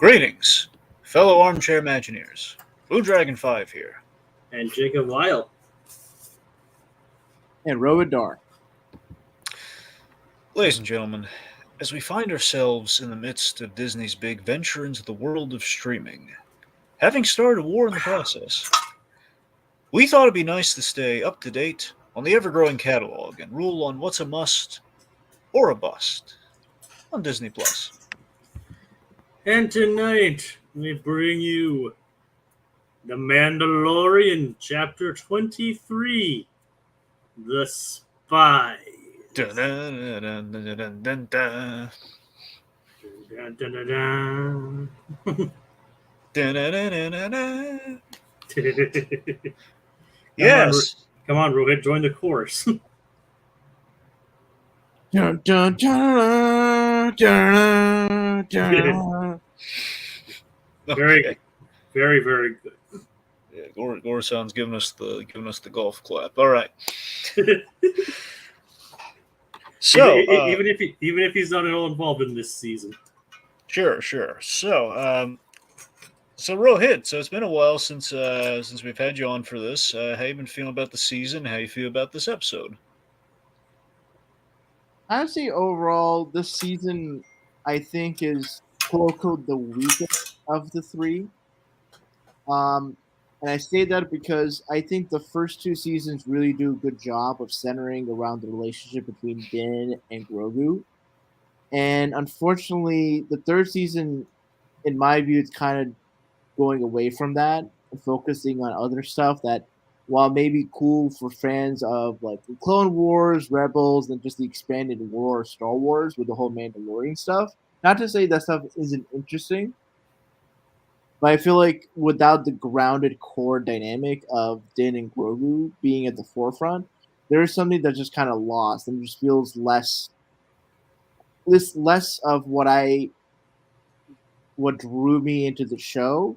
Greetings, fellow armchair Imagineers. Blue Dragon 5 here. And Jacob Lyle. And Rohith. Ladies and gentlemen, as we find ourselves in the midst of Disney's big venture into the world of streaming, having started a war in the process, we thought it'd be nice to stay up to date on the ever-growing catalog and rule on what's a must or a bust on Disney Plus. And tonight we bring you The Mandalorian, Chapter 23, The Spies. Dun, dun, dun, dun, dun, dun, dun. Dun, dun, dun, dun. Dun, dun, dun, dun, dun, dun. Come Yes. Come on, Rohit, join the chorus. Dun, dun, dun, dun, dun. Very, very, very good. Yeah, Gorsan's giving us the golf clap. All right. So even if he's not at all involved in this season. Sure. So Rohit, so it's been a while since we've had you on for this. How you been feeling about the season? How you feel about this episode? Honestly, overall, this season, I think, is quote-unquote the weakest of the three. And I say that because I think the first two seasons really do a good job of centering around the relationship between Din and Grogu. And unfortunately, the third season, in my view, it's kind of going away from that and focusing on other stuff that, while maybe cool for fans of like the Clone Wars, Rebels, and just the expanded war of Star Wars with the whole Mandalorian stuff. Not to say that stuff isn't interesting, but I feel like without the grounded core dynamic of Din and Grogu being at the forefront, there is something that's just kind of lost and just feels less of what drew me into the show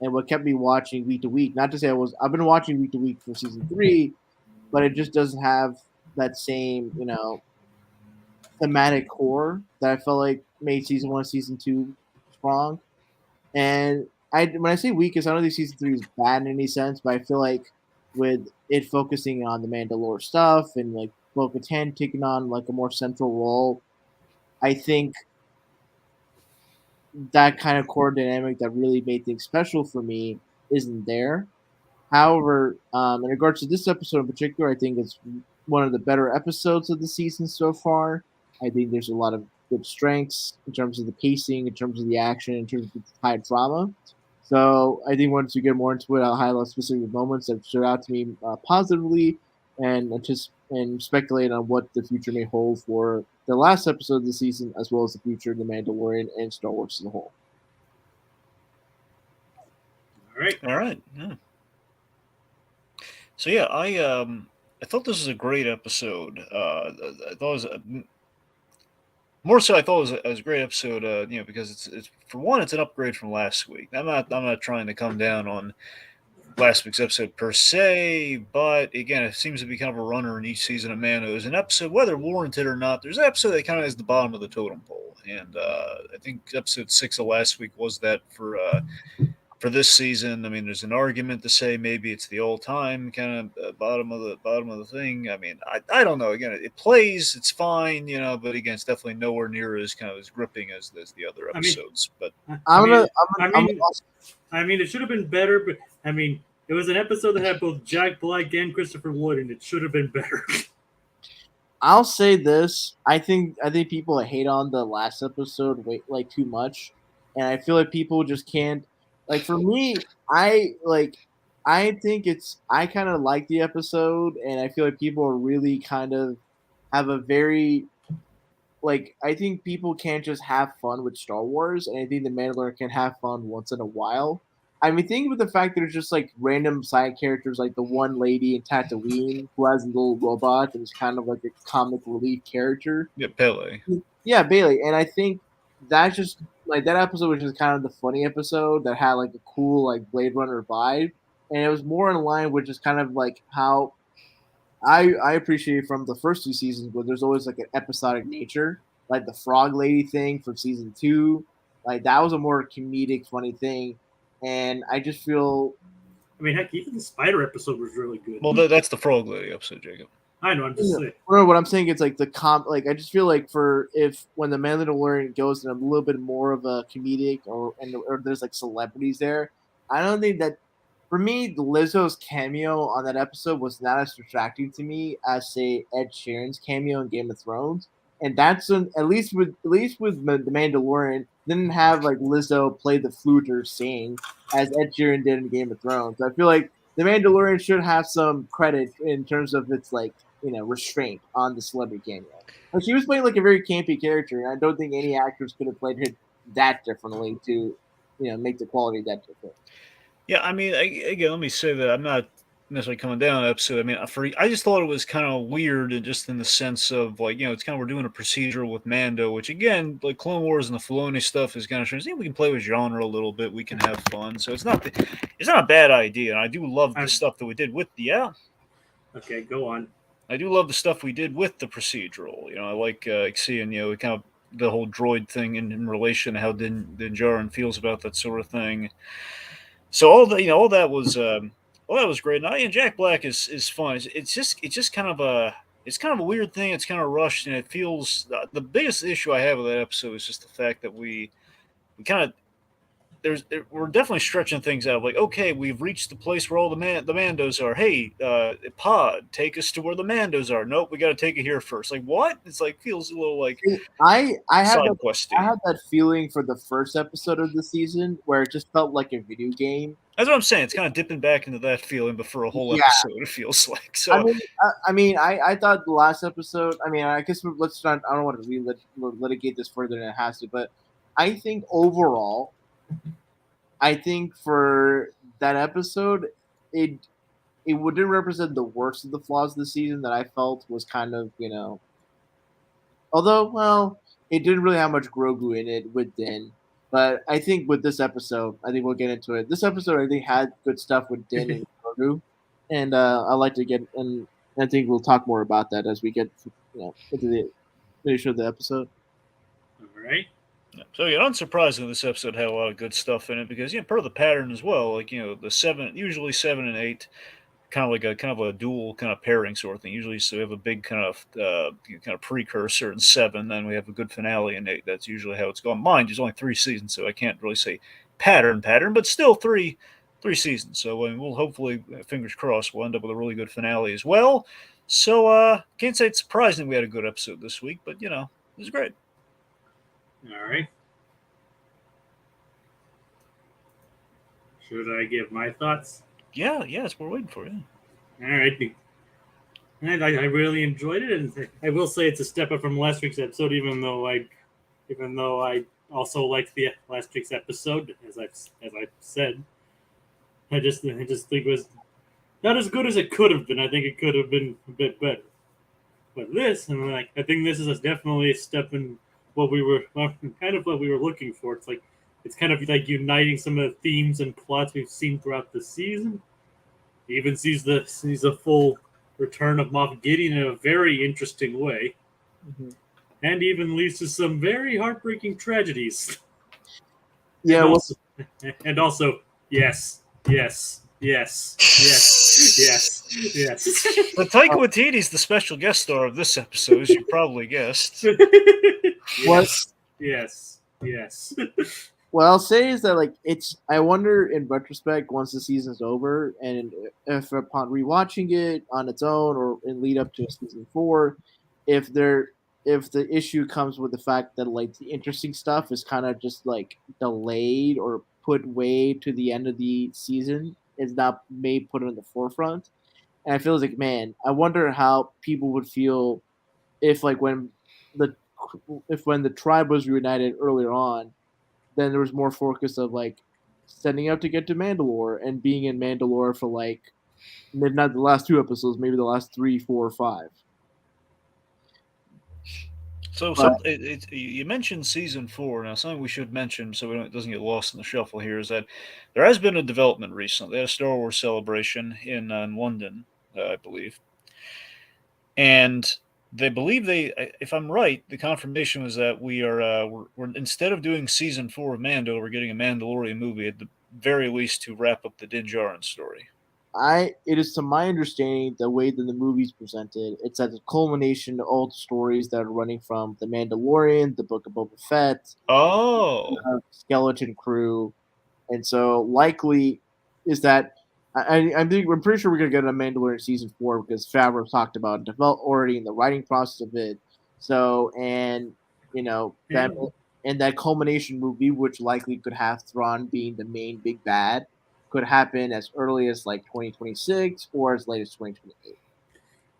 and what kept me watching week to week. Not to say I've been watching week to week for season 3, but it just doesn't have that same, thematic core that I felt like made season 1 and season 2 strong. And when I say weakest, I don't think season 3 is bad in any sense, but I feel like with it focusing on the Mandalore stuff and like Bo-Katan taking on like a more central role, I think that kind of core dynamic that really made things special for me isn't there. However, in regards to this episode in particular, I think it's one of the better episodes of the season so far. I think there's a lot of good strengths in terms of the pacing, in terms of the action, in terms of the high drama. So I think once we get more into it, I'll highlight specific moments that stood out to me positively and speculate on what the future may hold for the last episode of the season, as well as the future of The Mandalorian and Star Wars as a whole. All right. Yeah. So yeah, I thought this was a great episode. I thought it was more so. I thought it was a great episode. Because it's for one, it's an upgrade from last week. I'm not trying to come down on last week's episode per se, but again, it seems to be kind of a runner in each season of Mando. There's an episode, whether warranted or not, there's an episode that kind of is the bottom of the totem pole, and I think episode 6 of last week was that for this season. I mean, there's an argument to say maybe it's the all-time kind of bottom of the thing. I mean, I don't know. Again, it plays, it's fine, but again, it's definitely nowhere near as kind of as gripping as the other episodes. I mean, it should have been better, but I mean, it was an episode that had both Jack Black and Christopher Wood, and it should have been better. I'll say this: I think people hate on the last episode too much, and I feel like people just can't. Like for me, I think I kind of like the episode, and I feel like people are really kind of have a very I think people can't just have fun with Star Wars, and I think the Mandalorian can have fun once in a while. I mean, think with the fact that there's just like random side characters, like the one lady in Tatooine who has a little robot and is kind of like a comic relief character. Yeah, Pele. Yeah, Bailey, and I think that's just like that episode was just kind of the funny episode that had like a cool like Blade Runner vibe, and it was more in line with just kind of like how I appreciate from the first 2 seasons where there's always like an episodic nature, like the frog lady thing from season 2, Like that was a more comedic, funny thing, and I just feel. I mean, heck, even the spider episode was really good. Well, that's the Frog Lady episode, Jacob. I know. I'm just saying. No, what I'm saying is like like I just feel like when the Mandalorian goes in a little bit more of a comedic or there's like celebrities there, I don't think that for me Lizzo's cameo on that episode was not as distracting to me as say Ed Sheeran's cameo in Game of Thrones, and that's at least with the Mandalorian didn't have like Lizzo play the flute or sing as Ed Sheeran did in Game of Thrones. I feel like the Mandalorian should have some credit in terms of its like restraint on the celebrity cameo. Like she was playing like a very campy character, and I don't think any actors could have played her that differently to, make the quality that different. Yeah, I mean, again, let me say that I'm not necessarily coming down on the episode. I mean, I just thought it was kind of weird, and just in the sense of like, it's kind of we're doing a procedural with Mando, which again, like Clone Wars and the Filoni stuff is kind of strange. We can play with genre a little bit, we can have fun, so it's not a bad idea, and I do love the stuff that we did with Okay, go on. I do love the stuff we did with the procedural. I like seeing kind of the whole droid thing in relation to how Din Djarin feels about that sort of thing. So all that was great. And Jack Black is fun. It's just kind of a weird thing. It's kind of rushed, and it feels the biggest issue I have with that episode is just the fact that we kind of we're definitely stretching things out. Like, okay, we've reached the place where all the Mandos are. Hey, Pod, take us to where the Mandos are. Nope, we got to take it here first. Like, what? It's like feels a little like I had side that feeling for the first episode of the season where it just felt like a video game. That's what I'm saying. It's kind of dipping back into that feeling, but for a whole episode, it feels like. So, I thought the last episode. I mean, I guess let's not. I don't want to litigate this further than it has to, but I think overall, I think for that episode, it wouldn't represent the worst of the flaws of the season that I felt was kind of Although, well, it didn't really have much Grogu in it with Din. But I think with this episode, I think we'll get into it. This episode, I think, had good stuff with Din and Grogu, and I like to get, and I think we'll talk more about that as we get, into the finish of the episode. All right. So unsurprisingly, this episode had a lot of good stuff in it because per the pattern as well. Like usually 7 and 8, kind of a dual kind of pairing sort of thing. Usually, so we have a big kind of precursor in 7, then we have a good finale in 8. That's usually how it's gone. Mind, there's only 3 seasons, so I can't really say pattern, but still three seasons. So we'll hopefully, fingers crossed, we'll end up with a really good finale as well. So can't say it's surprising we had a good episode this week, but it was great. All right. Should I give my thoughts? Yeah, that's what we're waiting for. Yeah. All right. And I really enjoyed it, and I will say it's a step up from last week's episode. Even though I also liked the last week's episode, as I've said, I just think it was not as good as it could have been. I think it could have been a bit better. But this, and I think this is definitely a step in what we were looking for. It's kind of like uniting some of the themes and plots we've seen throughout the season. He even sees the full return of Moff Gideon in a very interesting way, and even leads to some very heartbreaking tragedies. Yeah, and also, yes. The Taika Waititi's the special guest star of this episode, as you probably guessed. Yes. What I'll say is that I wonder in retrospect once the season's over and if upon rewatching it on its own or in lead up to season 4, if the issue comes with the fact that the interesting stuff is kind of just delayed or put way to the end of the season, is not put in the forefront. And I feel man, I wonder how people would feel if when the tribe was reunited earlier on, then there was more focus of setting up to get to Mandalore and being in Mandalore for maybe not the last 2 episodes, maybe the last 3, 4, or 5. So you mentioned season 4. Now, something we should mention so it doesn't get lost in the shuffle here is that there has been a development recently. They had a Star Wars celebration in London, I believe, and they believe if I'm right, the confirmation was that we're instead of doing season 4 of Mando, we're getting a Mandalorian movie at the very least to wrap up the Din Djarin story. It is to my understanding the way that the movie's presented, it's at the culmination of all the stories that are running from The Mandalorian, The Book of Boba Fett, Oh, Skeleton Crew, and so likely is that I'm pretty sure we're gonna get a Mandalorian season 4 because Favreau talked about already in the writing process of it. So that Yeah. and that culmination movie, which likely could have Thrawn being the main big bad, could happen as early as like 2026 or as late as 2028,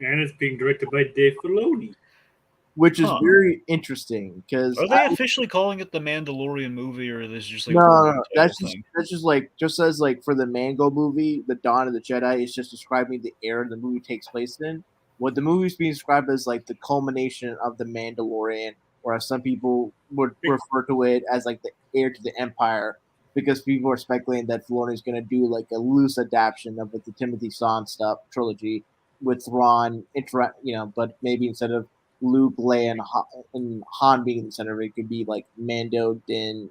And it's being directed by Dave Filoni. which is Huh. very interesting because are they officially calling it the Mandalorian movie, or is this just like no, a no, working no, title thing? that's just like just as like for the Mango movie, The Dawn of the Jedi is just describing the era the movie takes place in. What the movie's being described as like the culmination of the Mandalorian, or as some people would refer to it as like the heir to the Empire, because people are speculating that Filoni is going to do like a loose adaptation of like the Timothy Zahn stuff trilogy with Thrawn, but maybe instead of Luke, Leia, and Han being in the center of it, could be like Mando, Din,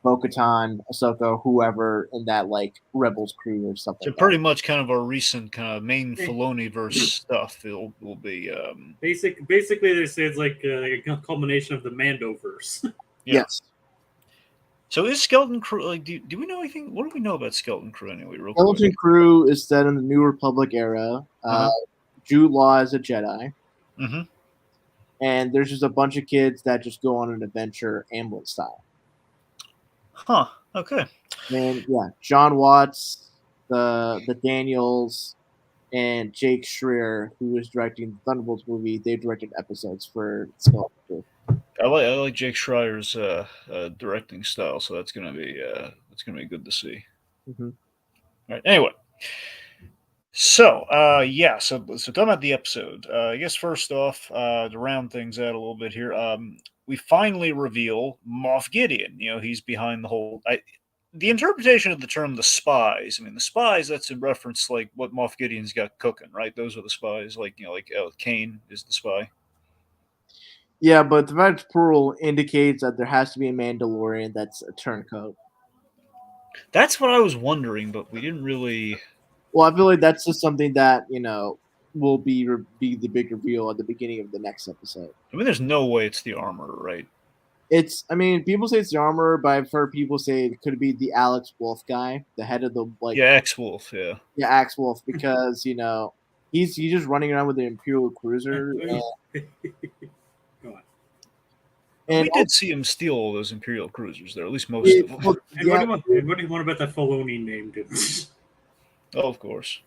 Bo-Katan, Ahsoka, whoever in that like Rebels crew or stuff So like pretty that. much kind of our recent kind of main Filoni verse stuff will be Basically, they say it's like a culmination of the Mandoverse. yeah. Yes. So is Skeleton Crew like? Do we know anything? What do we know about Skeleton Crew anyway? Real Skeleton quick. Crew is set in the New Republic era. Jude Law is a Jedi, Mm-hmm. and there's just a bunch of kids that just go on an adventure ambulance style. Huh. Okay. And yeah, John Watts, the Daniels, and Jake Schreier, who is directing the Thunderbolts movie, they directed episodes for Skeleton Crew. I like Jake Schreier's directing style, so that's gonna be good to see. Mm-hmm. All right. Anyway, so talking about the episode, I guess first off, to round things out a little bit here, we finally reveal Moff Gideon. He's behind the whole. The interpretation of the term "the spies." I mean, the spies. That's in reference like what Moff Gideon's got cooking, right? Those are the spies. Like Kane is the spy. Yeah, but the fact it's plural indicates that there has to be a Mandalorian that's a turncoat. That's what I was wondering, but we didn't really. Well, I feel like that's just something that will be the big reveal at the beginning of the next episode. I mean, there's no way it's the armorer, right? I mean, people say it's the armorer, but I've heard people say it could be the Alex Wolf guy, the head of the Yeah, X-Wolf, yeah. Yeah, Axe Wolf, because he's just running around with an Imperial cruiser, and we did see him steal all those Imperial cruisers there, at least most of them. What do you want about that Filoni name, dude? Oh, of course.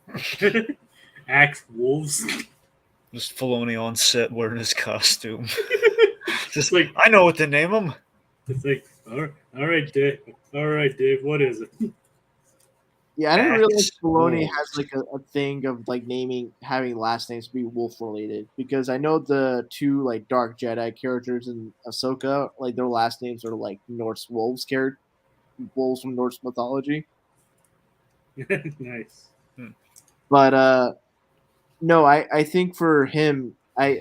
Axe Wolves. Just Filoni on set wearing his costume. Just like I know what to name him. It's like, all right, Dave. All right, Dave. What is it? Yeah, I didn't realize Filoni has like a thing of like having last names be wolf related, because I know the two like Dark Jedi characters in Ahsoka, like their last names are like Norse wolves wolves from Norse mythology. Nice. But no, I think for him, I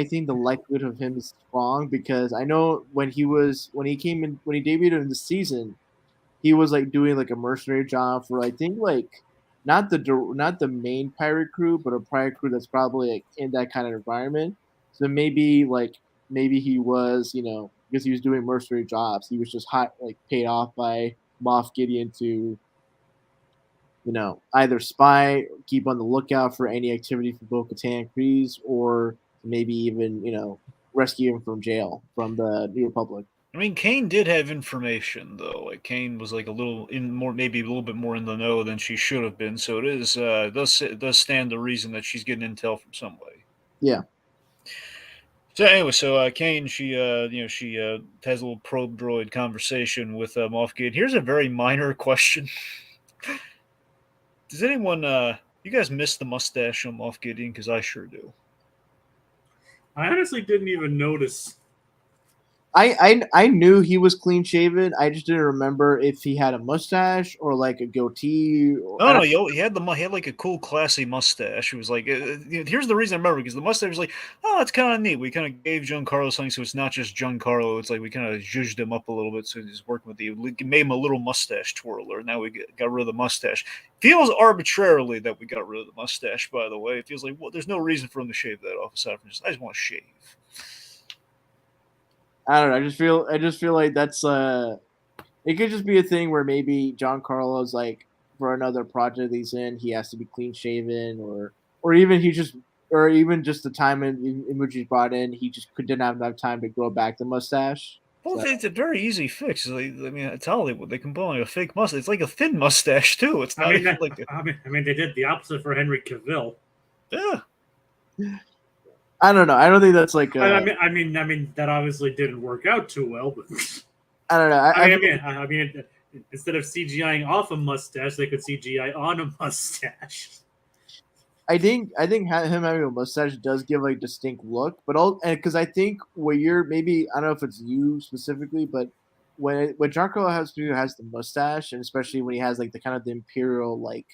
think the likelihood of him is strong, because I know when he debuted in the season, he was like doing like a mercenary job for, I think, like not the main pirate crew, but a pirate crew that's probably like in that kind of environment. So maybe he was, because he was doing mercenary jobs, he was just paid off by Moff Gideon to either spy, keep on the lookout for any activity for Bo-Katan Kryze, or maybe even rescue him from jail from the New Republic. I mean, Kane did have information though. Like Kane was like maybe a little bit more in the know than she should have been. So it does stand to reason that she's getting intel from somebody. Yeah. So anyway, Kane, she has a little probe droid conversation with Moff Gideon. Here's a very minor question. Does anyone, you guys miss the mustache on Moff Gideon? Because I sure do. I honestly didn't even notice. I knew he was clean shaven. I just didn't remember if he had a mustache or like a goatee. No, he had he had like a cool, classy mustache. It was like, here's the reason I remember, because the mustache was like, oh, it's kind of neat. We kind of gave Giancarlo something, so it's not just Giancarlo. It's like we kind of zhuzhed him up a little bit, so he's working with made him a little mustache twirler. Now we got rid of the mustache. Feels arbitrarily that we got rid of the mustache. By the way, it feels like, well, there's no reason for him to shave that off aside from I just want to shave. I don't know. I just feel like that's it could just be a thing where maybe Giancarlo's like for another project he's in, he has to be clean shaven, or even even just the time in which he's brought in, he just didn't have enough time to grow back the mustache. Well, So, it's a very easy fix. Like, I mean, it's Hollywood. They can put on a fake mustache. It's like a thin mustache too. It's not I mean, even like I mean, they did the opposite for Henry Cavill. yeah. I don't know. I don't think that's like. I mean, that obviously didn't work out too well. But I don't know. I mean, instead of CGIing off a mustache, they could CGI on a mustache. I think him having a mustache does give like a distinct look, but because I think what you're maybe I don't know if it's you specifically, but when Giancarlo has the mustache, and especially when he has like the kind of the imperial like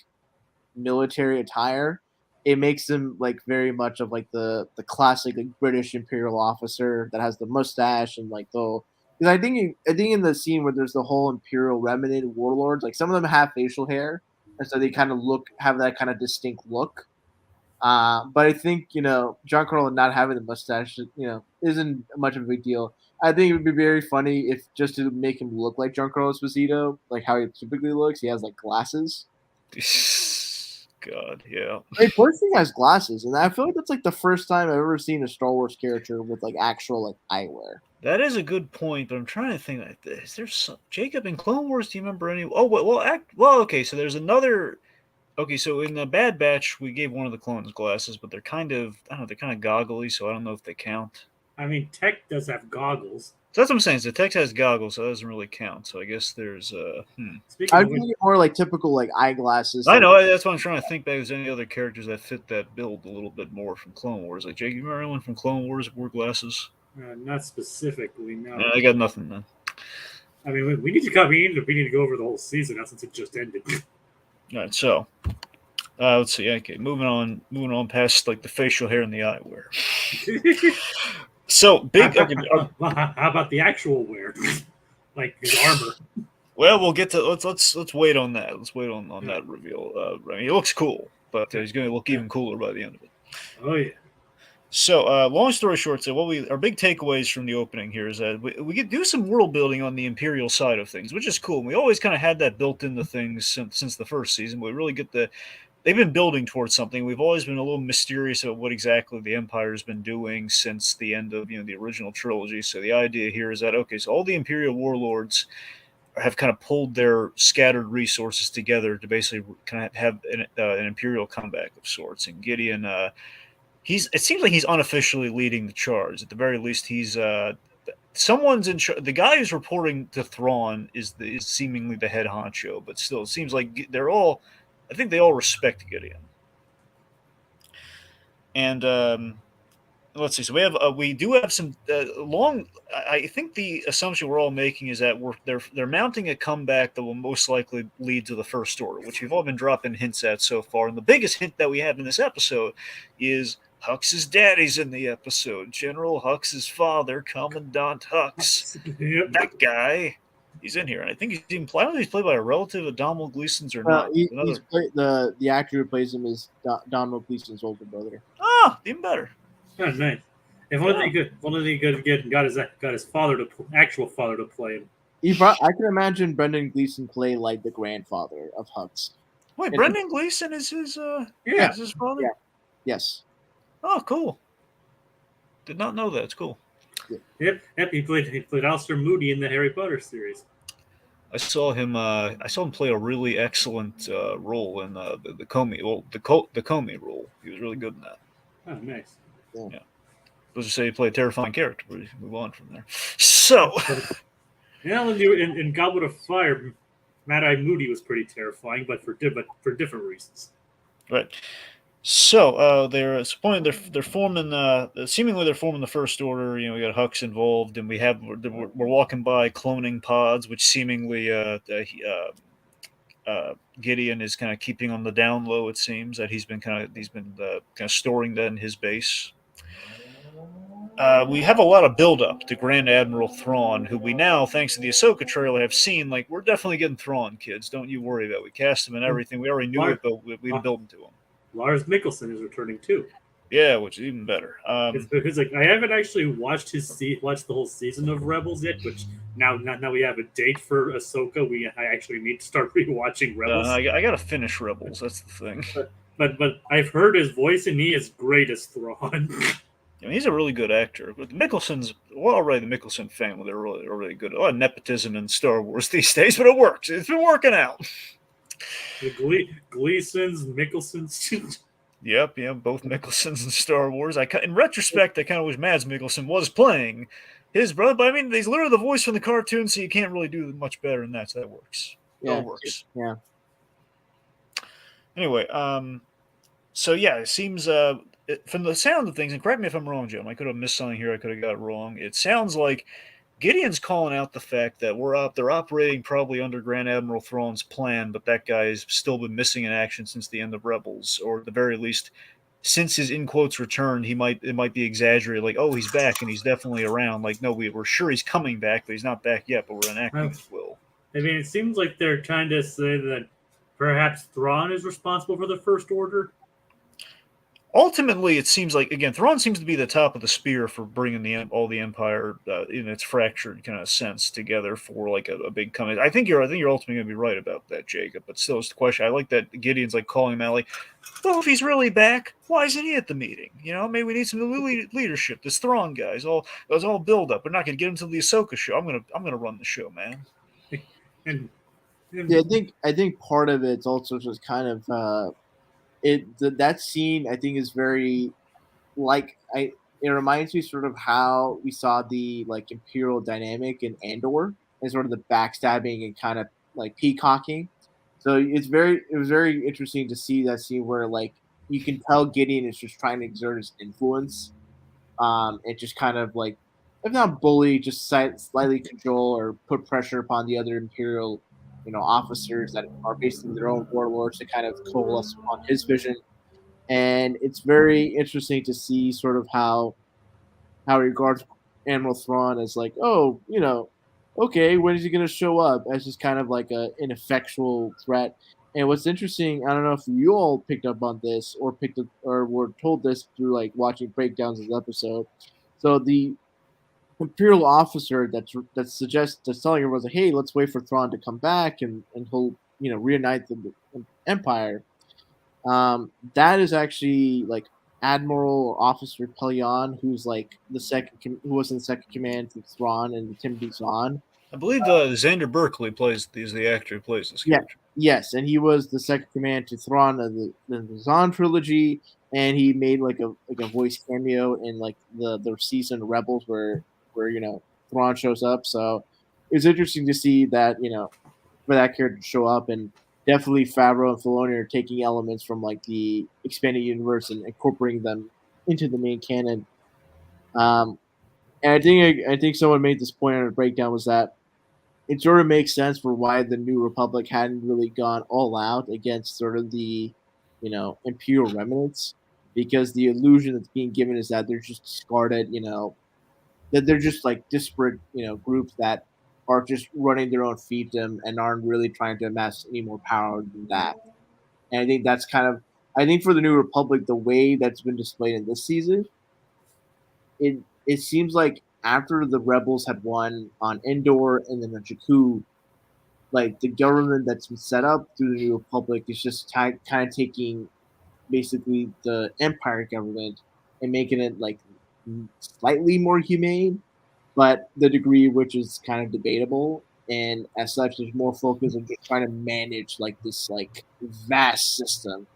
military attire, it makes him like very much of like the classic like British imperial officer that has the mustache and like the. Because I think in the scene where there's the whole imperial remnant warlords, like some of them have facial hair, and so they kind of have that kind of distinct look. But I think Giancarlo not having the mustache, isn't much of a big deal. I think it would be very funny if just to make him look like Giancarlo Esposito, like how he typically looks, he has like glasses. God, yeah. Ray Pershing has glasses, and I feel like that's like the first time I've ever seen a Star Wars character with like actual like eyewear. That is a good point, but I'm trying to think. Like, is there some Jacob in Clone Wars? Do you remember any? Oh, well. Okay, so there's another. Okay, so in the Bad Batch, we gave one of the clones glasses, but they're kind of, I don't know, they're kind of goggly, so I don't know if they count. I mean, Tech does have goggles. So that's what I'm saying. So Tex has goggles, so that doesn't really count. So I guess there's Speaking I of think which, more like typical like eyeglasses. I know, that's what I'm trying to think back. Is there any other characters that fit that build a little bit more from Clone Wars? Like Jake, you remember anyone from Clone Wars that wore glasses? not specifically, no. I got nothing then. I mean, we need to go over the whole season now since it just ended. All right, so let's see. Okay, moving on past like the facial hair and the eyewear. So big. Okay, How about the actual wear, like his armor? well, we'll get to let's wait on that. Let's wait on that reveal. I mean, he looks cool, but he's going to look even cooler by the end of it. Oh yeah. So, long story short, so our big takeaways from the opening here is that we get do some world building on the Imperial side of things, which is cool. And we always kind of had that built into things since the first season. But we really get they've been building towards something. We've always been a little mysterious about what exactly the Empire has been doing since the end of the original trilogy. So the idea here is that okay, so all the Imperial warlords have kind of pulled their scattered resources together to basically kind of have an Imperial comeback of sorts. And Gideon. It seems like he's unofficially leading the charge. At the very least, he's someone's in charge. The guy who's reporting to Thrawn is seemingly the head honcho, but still, it seems like I think they all respect Gideon. And let's see. So we do have some long. I think the assumption we're all making is that they're mounting a comeback that will most likely lead to the First Order, which we've all been dropping hints at so far. And the biggest hint that we have in this episode is Hux's daddy's in the episode. General Hux's father, Commandant Hux. Yep. That guy, he's in here. And I think he's even played. I don't know if he's played by a relative of Donald Gleason's or not. The actor who plays him is Donald Gleason's older brother. Ah, even better. Oh, nice. If only he could get got his actual father to play him. I can imagine Brendan Gleeson play like the grandfather of Hux. Wait, Brendan Gleeson is his is his father? Yeah. Yes. Oh, cool. Did not know that. It's cool. Yep. He played Alistair Moody in the Harry Potter series. I saw him play a really excellent role in the Comey. Well, the Comey role. He was really good in that. Oh, nice. Yeah. Let's just say he played a terrifying character. We move on from there. So, in Goblet of Fire, Mad Eye Moody was pretty terrifying, but for different reasons. Right. So it's a point they're forming seemingly they're forming the First Order. You know, we got Hux involved, and we're walking by cloning pods, which seemingly Gideon is kind of keeping on the down low. It seems that he's been kind of storing that in his base. We have a lot of buildup to Grand Admiral Thrawn, who we now, thanks to the Ahsoka trailer, have seen. Like, we're definitely getting Thrawn, kids. Don't you worry about it. We cast him and everything. We already knew it, but we've been building to him. Lars Mikkelsen is returning too. Yeah, which is even better. It's because like I haven't actually watched the whole season of Rebels yet, which now we have a date for Ahsoka. I actually need to start rewatching Rebels. I gotta finish Rebels. That's the thing. But I've heard his voice, and he is great as Thrawn. I mean, he's a really good actor. But the already the Mickelson family, they're really good. A lot of nepotism in Star Wars these days, but it works. It's been working out. The Gleasons, Mickelsons. Yep, both Mickelsons in Star Wars. In retrospect, I kind of wish Mads Mikkelsen was playing his brother, but I mean, he's literally the voice from the cartoon, so you can't really do much better than that. So that works. Yeah, it works. Yeah. Anyway, so yeah, it seems from the sound of things, and correct me if I'm wrong, Jim. I could have missed something here. I could have got it wrong. It sounds like Gideon's calling out the fact that they're operating probably under Grand Admiral Thrawn's plan, but that guy's still been missing in action since the end of Rebels, or at the very least, since his in quotes return, it might be exaggerated, like, oh, he's back and he's definitely around. Like, no, we're sure he's coming back, but he's not back yet, but we're enacting his will. I mean, it seems like they're trying to say that perhaps Thrawn is responsible for the First Order. Ultimately, it seems like, again, Thrawn seems to be the top of the spear for bringing all the Empire in its fractured kind of sense together for like a big coming. I think you're ultimately going to be right about that, Jacob. But still, it's the question. I like that Gideon's like calling him out, like, well, if he's really back, why isn't he at the meeting? You know, maybe we need some new leadership. This Thrawn guy is all build up. We're not going to get him to the Ahsoka show. I'm gonna run the show, man. Yeah, I think part of it's also just kind of. That scene I think is very it reminds me sort of how we saw the like imperial dynamic in Andor and sort of the backstabbing and kind of like peacocking. So it was very interesting to see that scene where like you can tell Gideon is just trying to exert his influence, and just kind of like if not bully, just slightly cajole or put pressure upon the other imperial officers that are basically their own warlords to kind of coalesce on his vision. And it's very interesting to see sort of how he regards Admiral Thrawn as like, oh, okay, when is he going to show up? As just kind of like an ineffectual threat. And what's interesting, I don't know if you all picked up on this or were told this through like watching breakdowns of the episode. So the imperial officer that's telling everyone like, hey, let's wait for Thrawn to come back and he'll reunite the Empire. That is actually like Admiral or Officer Pelion, who's like who was in the second command to Thrawn and Timothy Zahn. I believe Xander Berkeley is the actor who plays this character. Yes, and he was the second command to Thrawn of the Zahn trilogy, and he made like a voice cameo in like the season of Rebels where Thrawn shows up. So it's interesting to see that for that character to show up, and definitely Favreau and Filoni are taking elements from like the expanded universe and incorporating them into the main canon. And I think someone made this point on a breakdown was that it sort of makes sense for why the New Republic hadn't really gone all out against sort of the Imperial remnants, because the illusion that's being given is that they're just discarded, that they're just like disparate, groups that are just running their own fiefdom and aren't really trying to amass any more power than that. And I think that's I think for the New Republic, the way that's been displayed in this season, it seems like after the rebels had won on Endor and then on Jakku, like the government that's been set up through the New Republic is just kind of taking basically the Empire government and making it like slightly more humane, but the degree which is kind of debatable. And as such, there's more focus on just trying to manage like this like vast system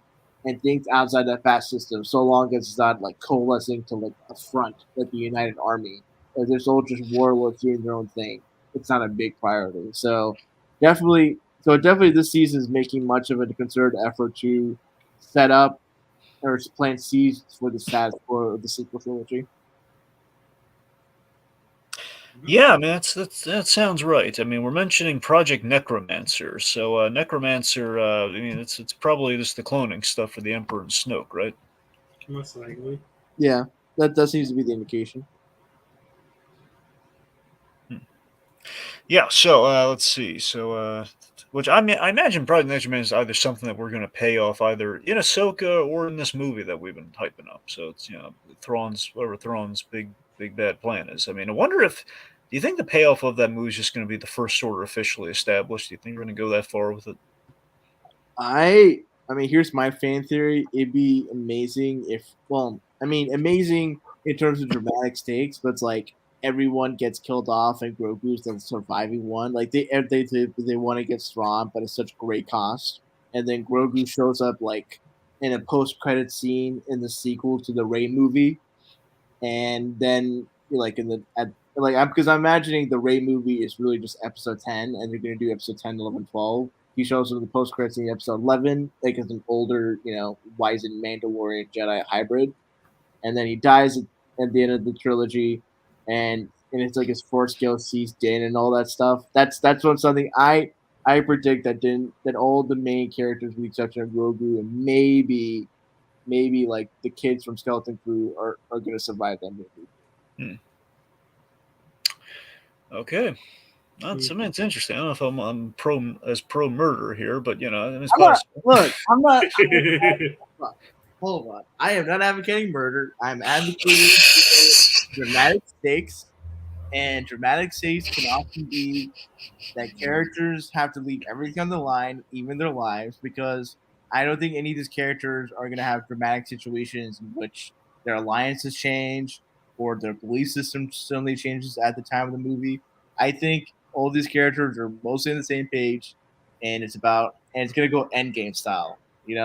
and things outside that vast system, so long as it's not like coalescing to like a front like the United Army. If there's all just warlords doing their own thing, it's not a big priority. So definitely this season is making much of a concerted effort to set up or plant seeds for the status quo of the sequel trilogy. Yeah, I mean that sounds right. I mean, we're mentioning Project Necromancer, so Necromancer. I mean, it's probably just the cloning stuff for the Emperor and Snoke, right? Most likely. Yeah, that seems to be the indication. Yeah. So let's see. So which I mean, I imagine Project Necromancer is either something that we're going to pay off either in Ahsoka or in this movie that we've been hyping up. So it's Thrawn's whatever Thrawn's big bad plan is. I mean, I wonder if. Do you think the payoff of that movie is just going to be the First Order officially established? Do you think we're going to go that far with it? I mean, here's my fan theory. It'd be amazing if, well, I mean, amazing in terms of dramatic stakes, but it's like everyone gets killed off and Grogu's the surviving one. Like they want to get Thrawn, but it's such great cost. And then Grogu shows up like in a post credit scene in the sequel to the Rey movie, and then like in the at like I'm because I'm imagining the Rey movie is really just episode 10, and they're gonna do episode 10, 11, 12. He shows up in the post credits in episode 11, like as an older, wizened Mandalorian Jedi hybrid, and then he dies at the end of the trilogy, and it's like his force scale sees Din and all that stuff. That's what something I predict that all the main characters, with the exception of Grogu and maybe like the kids from Skeleton Crew are going to survive that movie. Okay. I mean, it's interesting. I don't know if I'm pro murder here, but it's I'm not, possible. look, I'm not. Hold on. I am not advocating murder. I'm advocating dramatic stakes, and dramatic stakes can often be that characters have to leave everything on the line, even their lives, because I don't think any of these characters are going to have dramatic situations in which their alliances change or their belief system suddenly changes at the time of the movie. I think all these characters are mostly on the same page, and it's going to go endgame style.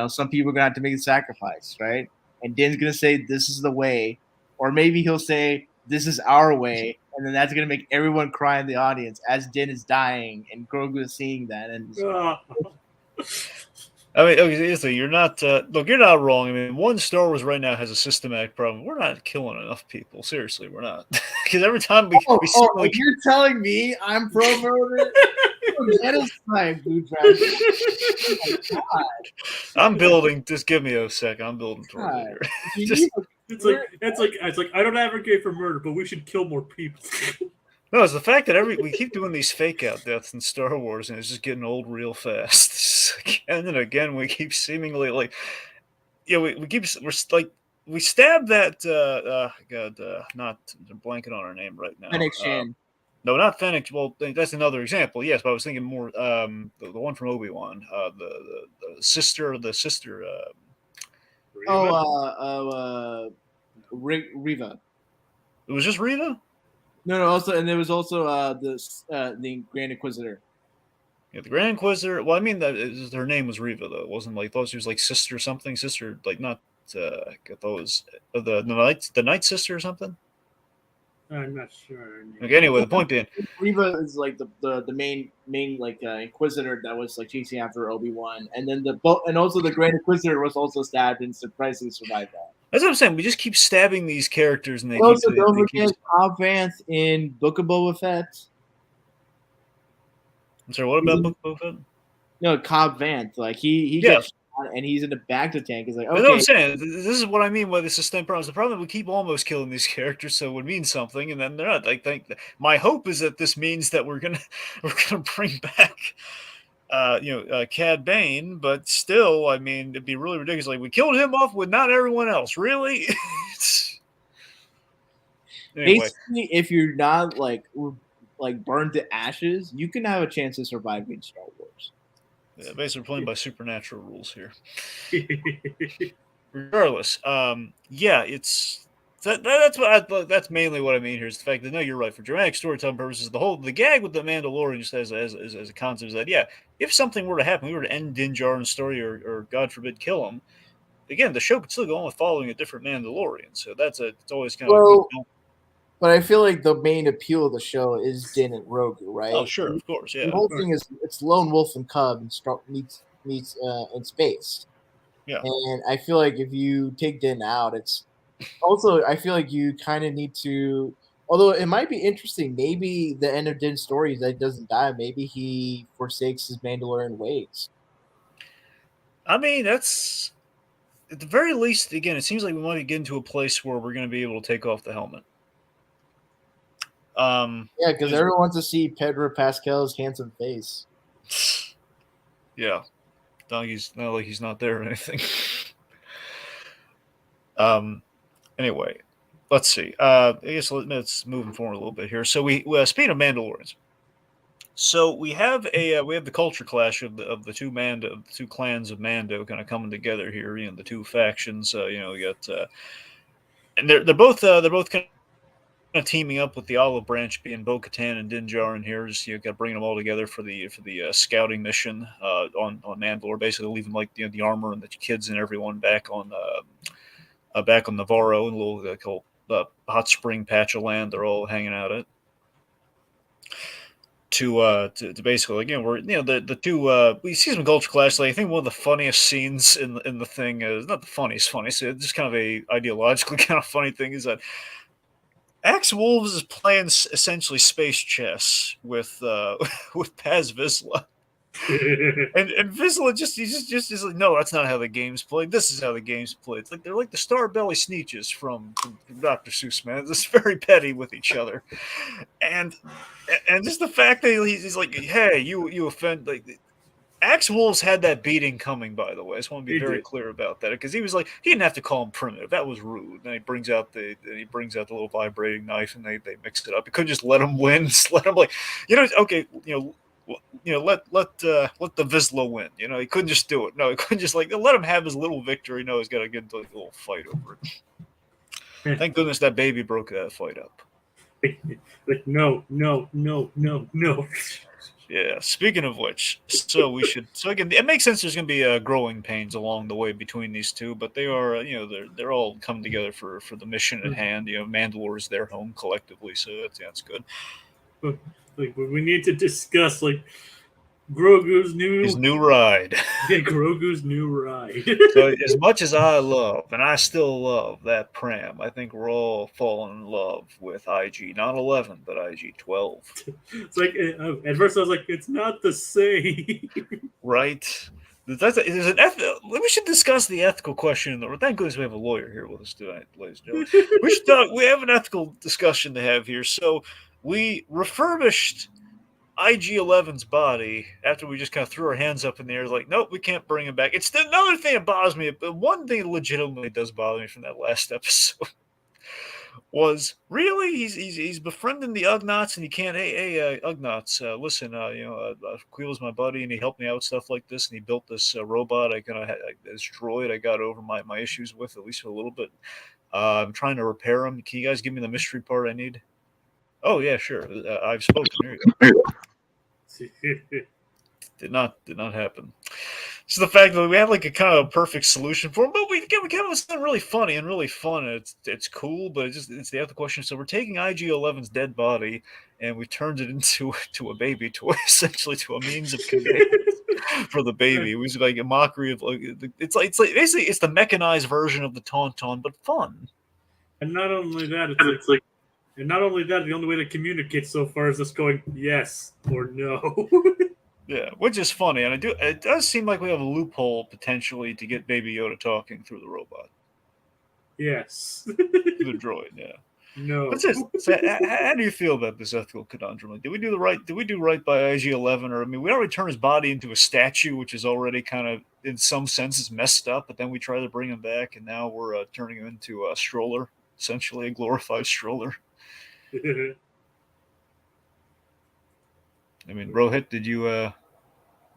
Some people are going to have to make a sacrifice, right? And Din's going to say, "This is the way," or maybe he'll say, "This is our way," and then that's going to make everyone cry in the audience as Din is dying and Grogu is seeing that. And I mean, okay, so you're not look. You're not wrong. I mean, one Star Wars right now has a systematic problem. We're not killing enough people. Seriously, we're not. Because every time we see like, you're telling me I'm pro murder? Genocide, dude. Oh my God. I'm building. Just give me a second. I'm building toward it here. It's like I don't advocate for murder, but we should kill more people. No, it's the fact that we keep doing these fake out deaths in Star Wars, and it's just getting old real fast. Again and again, we keep seemingly like, we stabbed that. Not I'm blanking on her name right now. Fennec Shan. No, not Fennec. Well, that's another example. Yes, but I was thinking more the one from Obi-Wan, the sister. Riva. It was just Reva. No. Also, and there was also the Grand Inquisitor. Yeah, the Grand Inquisitor. Well, I mean, her name was Reva, though. It wasn't like thought she was like sister something. Sister, like not. I thought it was the Night Sister or something. I'm not sure. Okay, anyway, the point being, Reva is like the main like Inquisitor that was like chasing after Obi-Wan, and then also the Grand Inquisitor was also stabbed and surprisingly survived that. That's what I'm saying. We just keep stabbing these characters, and don't forget Cobb Vanth in Book of Boba Fett. I'm sorry, what about Book of Boba Fett? No, Cobb Vanth. Like he gets shot and he's in the back of the tank. He's like, okay. You know what I'm saying? This is what I mean by the sustained problems. The problem is we keep almost killing these characters, so it would mean something, and then they're not. I think my hope is that this means that we're gonna bring back. Cad Bane, but still, I mean, it'd be really ridiculous. Like, we killed him off with not everyone else. Really? Anyway. Basically, if you're not like burned to ashes, you can have a chance to survive in Star Wars. Yeah, basically, we're playing by supernatural rules here. Regardless, it's. That's mainly what I mean here is the fact that, no, you're right. For dramatic storytelling purposes, the gag with the Mandalorian just as a concept is that, if something were to happen, we were to end Din Djarin's story or God forbid kill him, again, the show could still go on with following a different Mandalorian. So it's always kind of but I feel like the main appeal of the show is Din and Grogu, right? Oh, sure, of course, yeah. The whole thing is it's lone wolf and cub and meets in space. Yeah. And I feel like if you take Din out, it's also I feel like you kind of need to. Although it might be interesting, maybe the end of Din's story is that he doesn't die. Maybe he forsakes his Mandalorian ways. I mean, that's at the very least. Again, it seems like we might be getting to a place where we're going to be able to take off the helmet. Yeah, because everyone wants to see Pedro Pascal's handsome face. Yeah, not like he's not there or anything. Anyway, let's see. I guess let's move forward a little bit here. So speaking of Mandalorians, so we have the culture clash of the two clans of Mando kind of coming together here. The two factions. We got and they're both kind of teaming up with the Olive Branch, being Bo-Katan and Din Djarin here. Just got bringing them all together for the scouting mission on Mandalore. Basically, leaving the armor and the kids and everyone back on Navarro, and a little called hot spring patch of land. They're all hanging out at. To basically again we're the two we see some culture clash. Like, I think one of the funniest scenes in the thing is not the funniest so it's just kind of a ideologically kind of funny thing is that Axe Wolves is playing essentially space chess with with Paz Vizsla. And Vizsla just is like, no, that's not how the game's played. This is how the game's played. It's like they're like the Star Belly Sneetches from Dr. Seuss, man. It's very petty with each other, and just the fact that he's like, hey, you offend like. Axe Wolves had that beating coming, by the way. I just want to be very clear about that because he was like he didn't have to call him primitive. That was rude. Then he brings out the little vibrating knife and they mixed it up. He couldn't just let him win. Just let him okay, let the Vizsla win. He couldn't just do it. No, he couldn't just let him have his little victory. No, he's got to get into a little fight over it. Thank goodness that baby broke that fight up. No. Yeah. Speaking of which, so again, it makes sense. There's going to be growing pains along the way between these two, but they are, they're all coming together for the mission at hand. Mandalore is their home collectively, so that's good. We need to discuss Grogu's new ride. Yeah, Grogu's new ride. So as much as I love, and I still love that pram, I think we're all falling in love with IG, not 11, but IG 12. It's like at first I was like, it's not the same, right? We should discuss the ethical question. Thank goodness we have a lawyer here with us tonight, ladies and gentlemen. We have an ethical discussion to have here. So we refurbished IG-11's body after we just kind of threw our hands up in the air, like, nope, we can't bring him back. It's another thing that bothers me, but one thing that legitimately does bother me from that last episode was really he's befriending the Ugnaughts, and he can't. Hey, Ugnaughts, listen, Quill's my buddy, and he helped me out with stuff like this, and he built this robot. This droid I got over my issues with, at least for a little bit. I'm trying to repair him. Can you guys give me the mystery part I need? Oh yeah, sure. I've spoken. Here you go. Did not happen. So the fact that we have a kind of a perfect solution for him, but we came up with something really funny and really fun. And it's cool, but it's the other question. So we're taking IG-11's dead body and we turned it into a baby toy, essentially to a means of conveyance for the baby. It was like a mockery of it's like basically it's the mechanized version of the Tauntaun, but fun. And not only that, it's like. And not only that, the only way to communicate so far is just going yes or no. Yeah, which is funny, and it does seem like we have a loophole potentially to get Baby Yoda talking through the robot. Yes. The droid, yeah. No. What's this? So, how do you feel about this ethical conundrum? Did we do right by IG-11, or we already turned his body into a statue, which is already kind of in some senses messed up, but then we try to bring him back, and now we're turning him into a stroller, essentially a glorified stroller. Rohit, did you?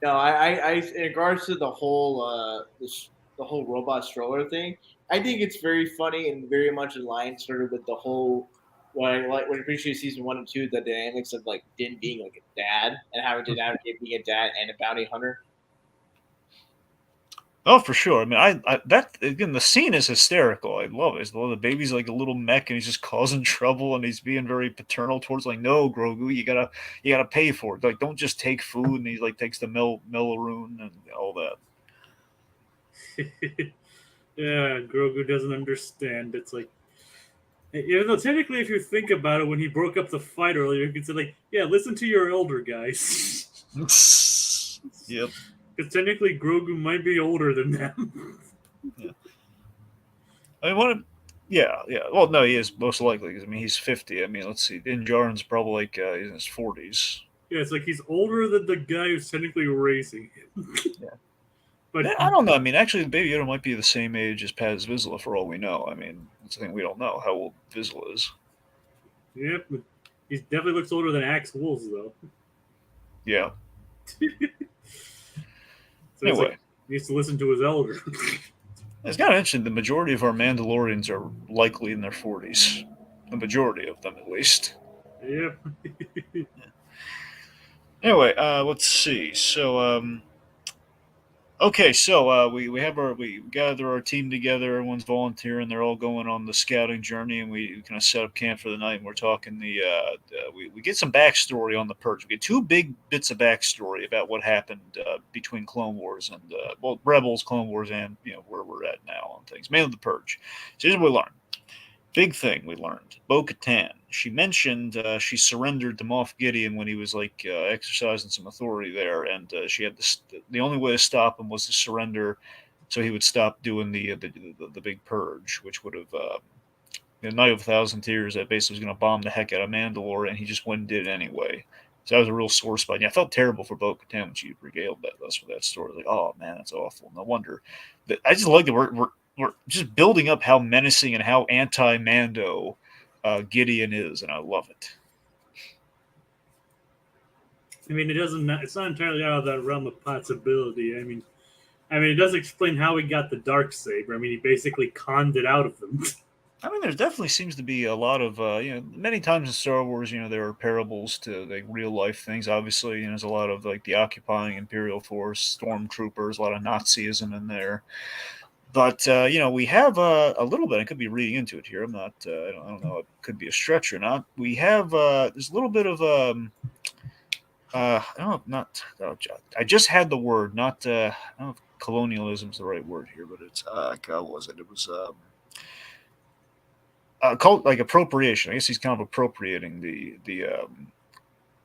No, I in regards to the whole the whole robot stroller thing, I think it's very funny and very much in line sort of with the whole when I appreciate season 1 and 2, the dynamics of Din being like a dad and having to navigate being a dad and a bounty hunter. Oh, for sure. That again, the scene is hysterical. I love it. The baby's like a little mech, and he's just causing trouble, and he's being very paternal towards no, Grogu, you gotta pay for it. Don't just take food, and he takes the Melaroon and all that. Yeah, Grogu doesn't understand. It's like, even though technically, if you think about it, when he broke up the fight earlier, you could say like, yeah, listen to your elder guys. Yep. Because technically, Grogu might be older than them. Yeah. I mean, yeah. Well, no, he is most likely because I mean he's 50. I mean, let's see, Din Djarin's probably like in his 40s. Yeah, it's like he's older than the guy who's technically raising him. Yeah. But I don't know. I mean, actually, Baby Yoda might be the same age as Paz Vizsla for all we know. I mean, that's the thing we don't know how old Vizsla is. yeah, but he definitely looks older than Axe Wolves, though. Yeah. So it's Anyway, like, he needs to listen to his elder. it's kind of interesting. The majority of our Mandalorians are likely in their 40s. The majority of them, at least. Yep. Anyway, let's see. So, okay, so we gather our team together. Everyone's volunteering. They're all going on the scouting journey, and we kind of set up camp for the night. And we're talking we get some backstory on the Purge. We get two big bits of backstory about what happened between Clone Wars and Rebels, Clone Wars, and where we're at now on things. Mainly the Purge. So here's what we learned. Big thing we learned. Bo-Katan. She mentioned she surrendered to Moff Gideon when he was exercising some authority there, and she had the only way to stop him was to surrender, so he would stop doing the big purge, which would have the Night of a Thousand Tears that basically was going to bomb the heck out of Mandalore, and he just went and did it anyway. So that was a real sore spot. Yeah, I felt terrible for Bo-Katan when she regaled us with that story. Like, oh man, that's awful. No wonder. I just like that we're just building up how menacing and how anti-Mando Gideon is, and I love it. I mean, it's not entirely out of that realm of possibility. I mean, it does explain how he got the Darksaber. I mean, he basically conned it out of them. I mean, there definitely seems to be a lot of, many times in Star Wars, there are parables to like real life things. Obviously, there's a lot of like the occupying Imperial force, stormtroopers, a lot of Nazism in there. But we have a little bit. I could be reading into it here. I'm not. I don't know. It could be a stretch or not. We have. There's a little bit of. I don't know. Not. I just had the word. Not. I don't know if colonialism is the right word here, but it's. What was it? It was. Called like appropriation. I guess he's kind of appropriating the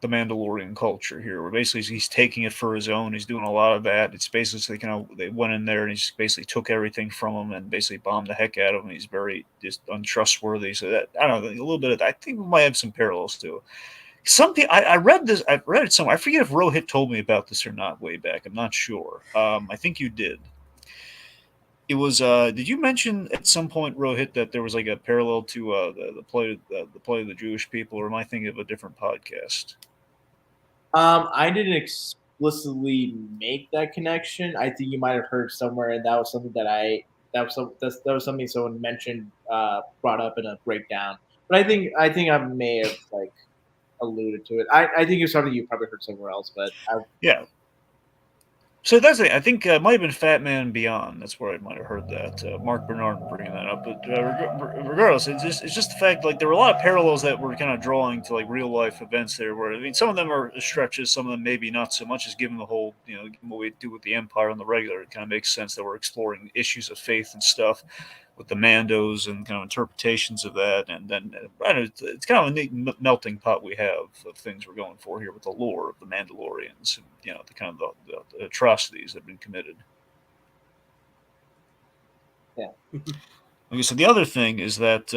Mandalorian culture here, where basically he's taking it for his own. He's doing a lot of that. It's basically they went in there and he just basically took everything from him and basically bombed the heck out of him. He's very just untrustworthy. So that I don't know, a little bit of that. I think we might have some parallels to it. Some people, I read this. I read it somewhere. I forget if Rohith told me about this or not way back. I'm not sure. I think you did. It was. Did you mention at some point, Rohith, that there was like a parallel to the play of the Jewish people, or am I thinking of a different podcast? I didn't explicitly make that connection. I think you might have heard somewhere, and that was something that was something someone mentioned, brought up in a breakdown. But I think I may have alluded to it. I think it's something you probably heard somewhere else, but Yeah. So that's it. I think it might have been Fat Man Beyond. That's where I might have heard that. Mark Bernard bringing that up. But regardless, it's just the fact there were a lot of parallels that were kind of drawing to real life events there. Where some of them are stretches, some of them maybe not so much. As given the whole what we do with the Empire on the regular, it kind of makes sense that we're exploring issues of faith and stuff with the Mandos and kind of interpretations of that, and then it's kind of a neat melting pot we have of things we're going for here with the lore of the Mandalorians, and the kind of the atrocities that have been committed. Yeah. Okay, so the other thing is that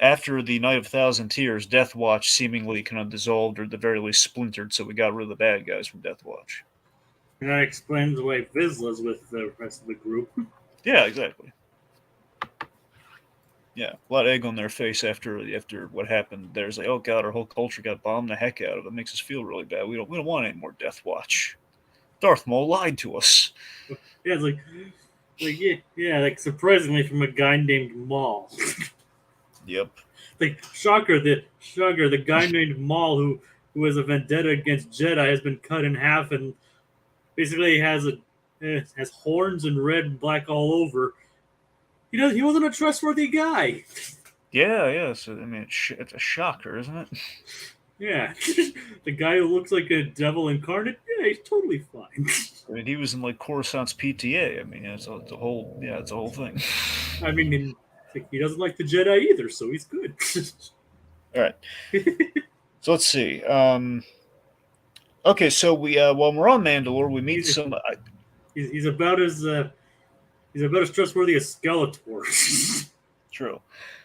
after the Night of a Thousand Tears, Death Watch seemingly kind of dissolved or at the very least splintered, so we got rid of the bad guys from Death Watch. And that explains why Vizsla's with the rest of the group. Yeah, exactly. Yeah, a lot of egg on their face after what happened. There's oh god, our whole culture got bombed the heck out of. It makes us feel really bad. We don't want any more Death Watch. Darth Maul lied to us. Yeah, it's surprisingly from a guy named Maul. Yep. Shocker, the guy named Maul who has a vendetta against Jedi has been cut in half and basically has horns and red and black all over. He wasn't a trustworthy guy. Yeah. So it's a shocker, isn't it? Yeah, the guy who looks like a devil incarnate. Yeah, he's totally fine. I mean, he was in like Coruscant's PTA. I mean, it's a whole thing. I mean, he doesn't like the Jedi either, so he's good. All right. So let's see. Okay, so we while we're on Mandalore, we meet some. He's about as trustworthy as Skeletor. True.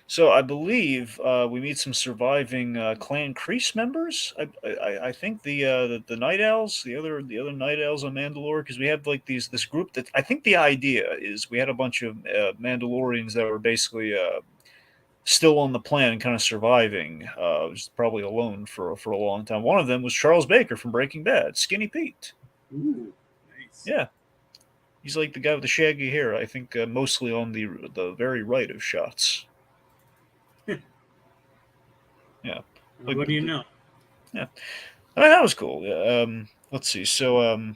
So I believe we meet some surviving Clan Kreese members. I think the Night Owls, the other Night Owls on Mandalore, because we have like this group that I think the idea is we had a bunch of Mandalorians that were basically still on the planet, kind of surviving, was probably alone for a long time. One of them was Charles Baker from Breaking Bad, Skinny Pete. Ooh, nice. Yeah. He's like the guy with the shaggy hair. I think mostly on the very right of shots. Yeah. Like, What do you know? Yeah. I mean, that was cool. Yeah. Let's see. So,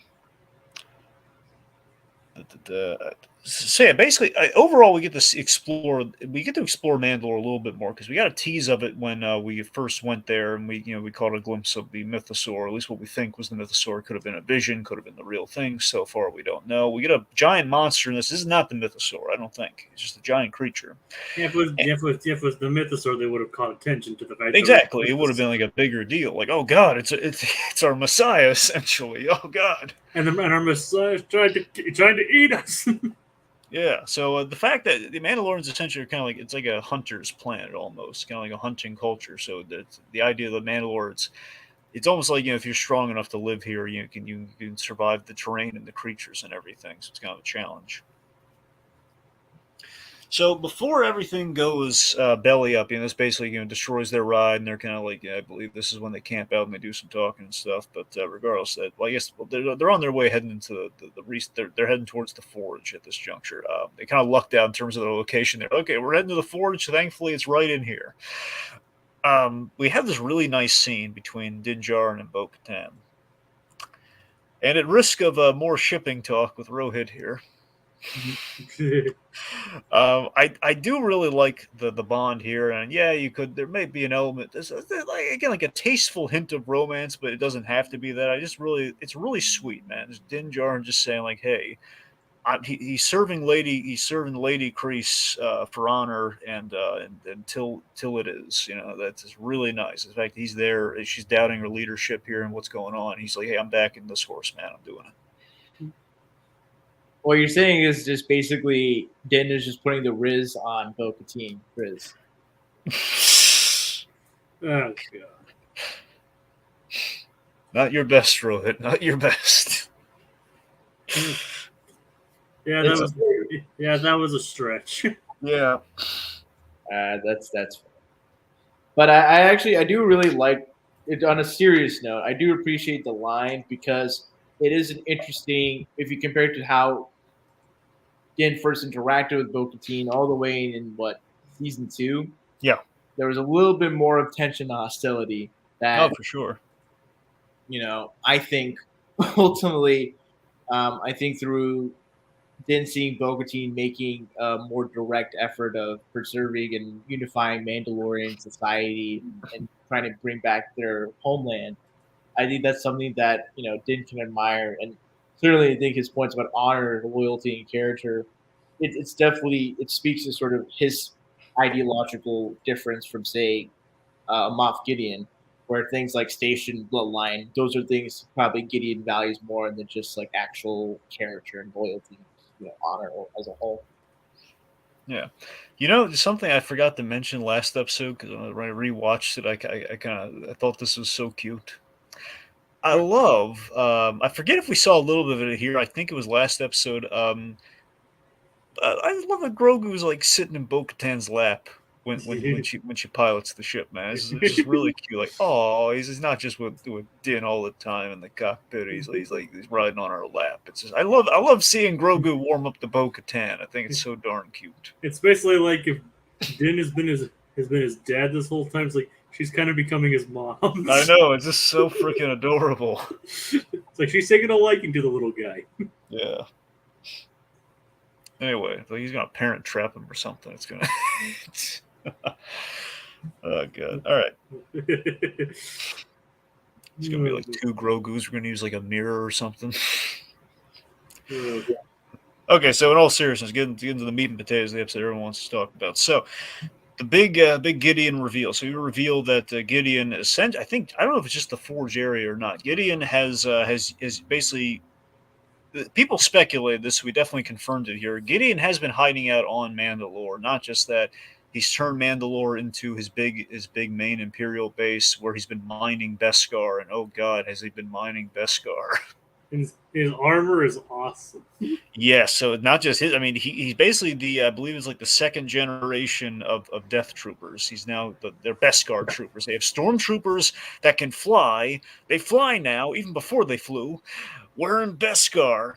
so yeah, basically, overall, we get to explore Mandalore a little bit more because we got a tease of it when we first went there, and we caught a glimpse of the mythosaur, or at least what we think was the mythosaur. Could have been a vision, could have been the real thing. So far, we don't know. We get a giant monster in this. This is not the mythosaur, I don't think. It's just a giant creature. Yeah, if it was the mythosaur, they would have caught attention to the fact. Exactly, it would have been like a bigger deal. Like, oh god, it's our Messiah essentially. Oh god. And our Messiah is trying to eat us. Yeah, so the fact that the Mandalorians essentially are kind of like it's like a hunter's planet almost, kind of like a hunting culture. So the idea of the Mandalore, it's almost like if you're strong enough to live here, you can survive the terrain and the creatures and everything. So it's kind of a challenge. So before everything goes belly up, this basically destroys their ride, and they're kind of like, I believe this is when they camp out and they do some talking and stuff. But regardless, I guess they're on their way heading into they're heading towards the forge at this juncture. They kind of lucked out in terms of the location there. Okay, we're heading to the forge. Thankfully, it's right in here. We have this really nice scene between Din Djarin and Bo-Katan, and at risk of more shipping talk with Rohith here. I do really like the bond here, and yeah, there may be an element, there's like a tasteful hint of romance, but it doesn't have to be that. It's really sweet, man. It's Din Djarin just saying like, hey, he's serving Lady Kreese for honor, and until it is, that's just really nice. In fact, he's there. She's doubting her leadership here and what's going on. He's like, hey, I'm backing this horse, man. I'm doing it. What you're saying is just basically Din is just putting the Riz on Bo-Katan. Riz. Oh god. Not your best, Rohit. Not your best. Yeah, that was a stretch. Yeah. That's fair. But I do really like it. On a serious note, I do appreciate the line because it is an interesting, if you compare it to how Din first interacted with Bo-Katan all the way in season 2. Yeah. There was a little bit more of tension and hostility that, for sure. I think ultimately, I think through Din seeing Bo-Katan making a more direct effort of preserving and unifying Mandalorian society and trying to bring back their homeland, I think that's something that Din can admire, and clearly I think his points about honor, loyalty, and character, it's definitely, it speaks to sort of his ideological difference from, say, Moff Gideon, where things like station, bloodline, those are things probably Gideon values more than just like actual character and loyalty, honor as a whole. Yeah, something I forgot to mention last episode because when I rewatched it, I thought this was so cute. I love. I forget if we saw a little bit of it here. I think it was last episode. I love that Grogu was like sitting in Bo-Katan's lap when she pilots the ship. Man, it's just really cute. Like, oh, he's not just with Din all the time in the cockpit. He's riding on her lap. It's just I love seeing Grogu warm up to Bo-Katan. I think it's so darn cute. It's basically like if Din has been his dad this whole time. It's like she's kind of becoming his mom. I know, it's just so freaking adorable. It's like she's taking a liking to the little guy. Yeah. Anyway, like he's gonna parent trap him or something. It's gonna. Oh god! All right. It's gonna be like two Grogus. We're gonna use like a mirror or something. Okay, so in all seriousness, get into the meat and potatoes of the episode everyone wants to talk about. So the big Gideon reveal. So you reveal that Gideon I think I don't know if it's just the Forge area or not. Gideon has basically people speculated this. We definitely confirmed it here. Gideon has been hiding out on Mandalore. Not just that, he's turned Mandalore into his big main Imperial base where he's been mining Beskar. And oh god, has he been mining Beskar? His armor is awesome. Yes, so not just his. I mean, he's basically I believe it's like the second generation of Death Troopers. He's now they're Beskar troopers. They have stormtroopers that can fly. They fly now, even before they flew. Wearing Beskar,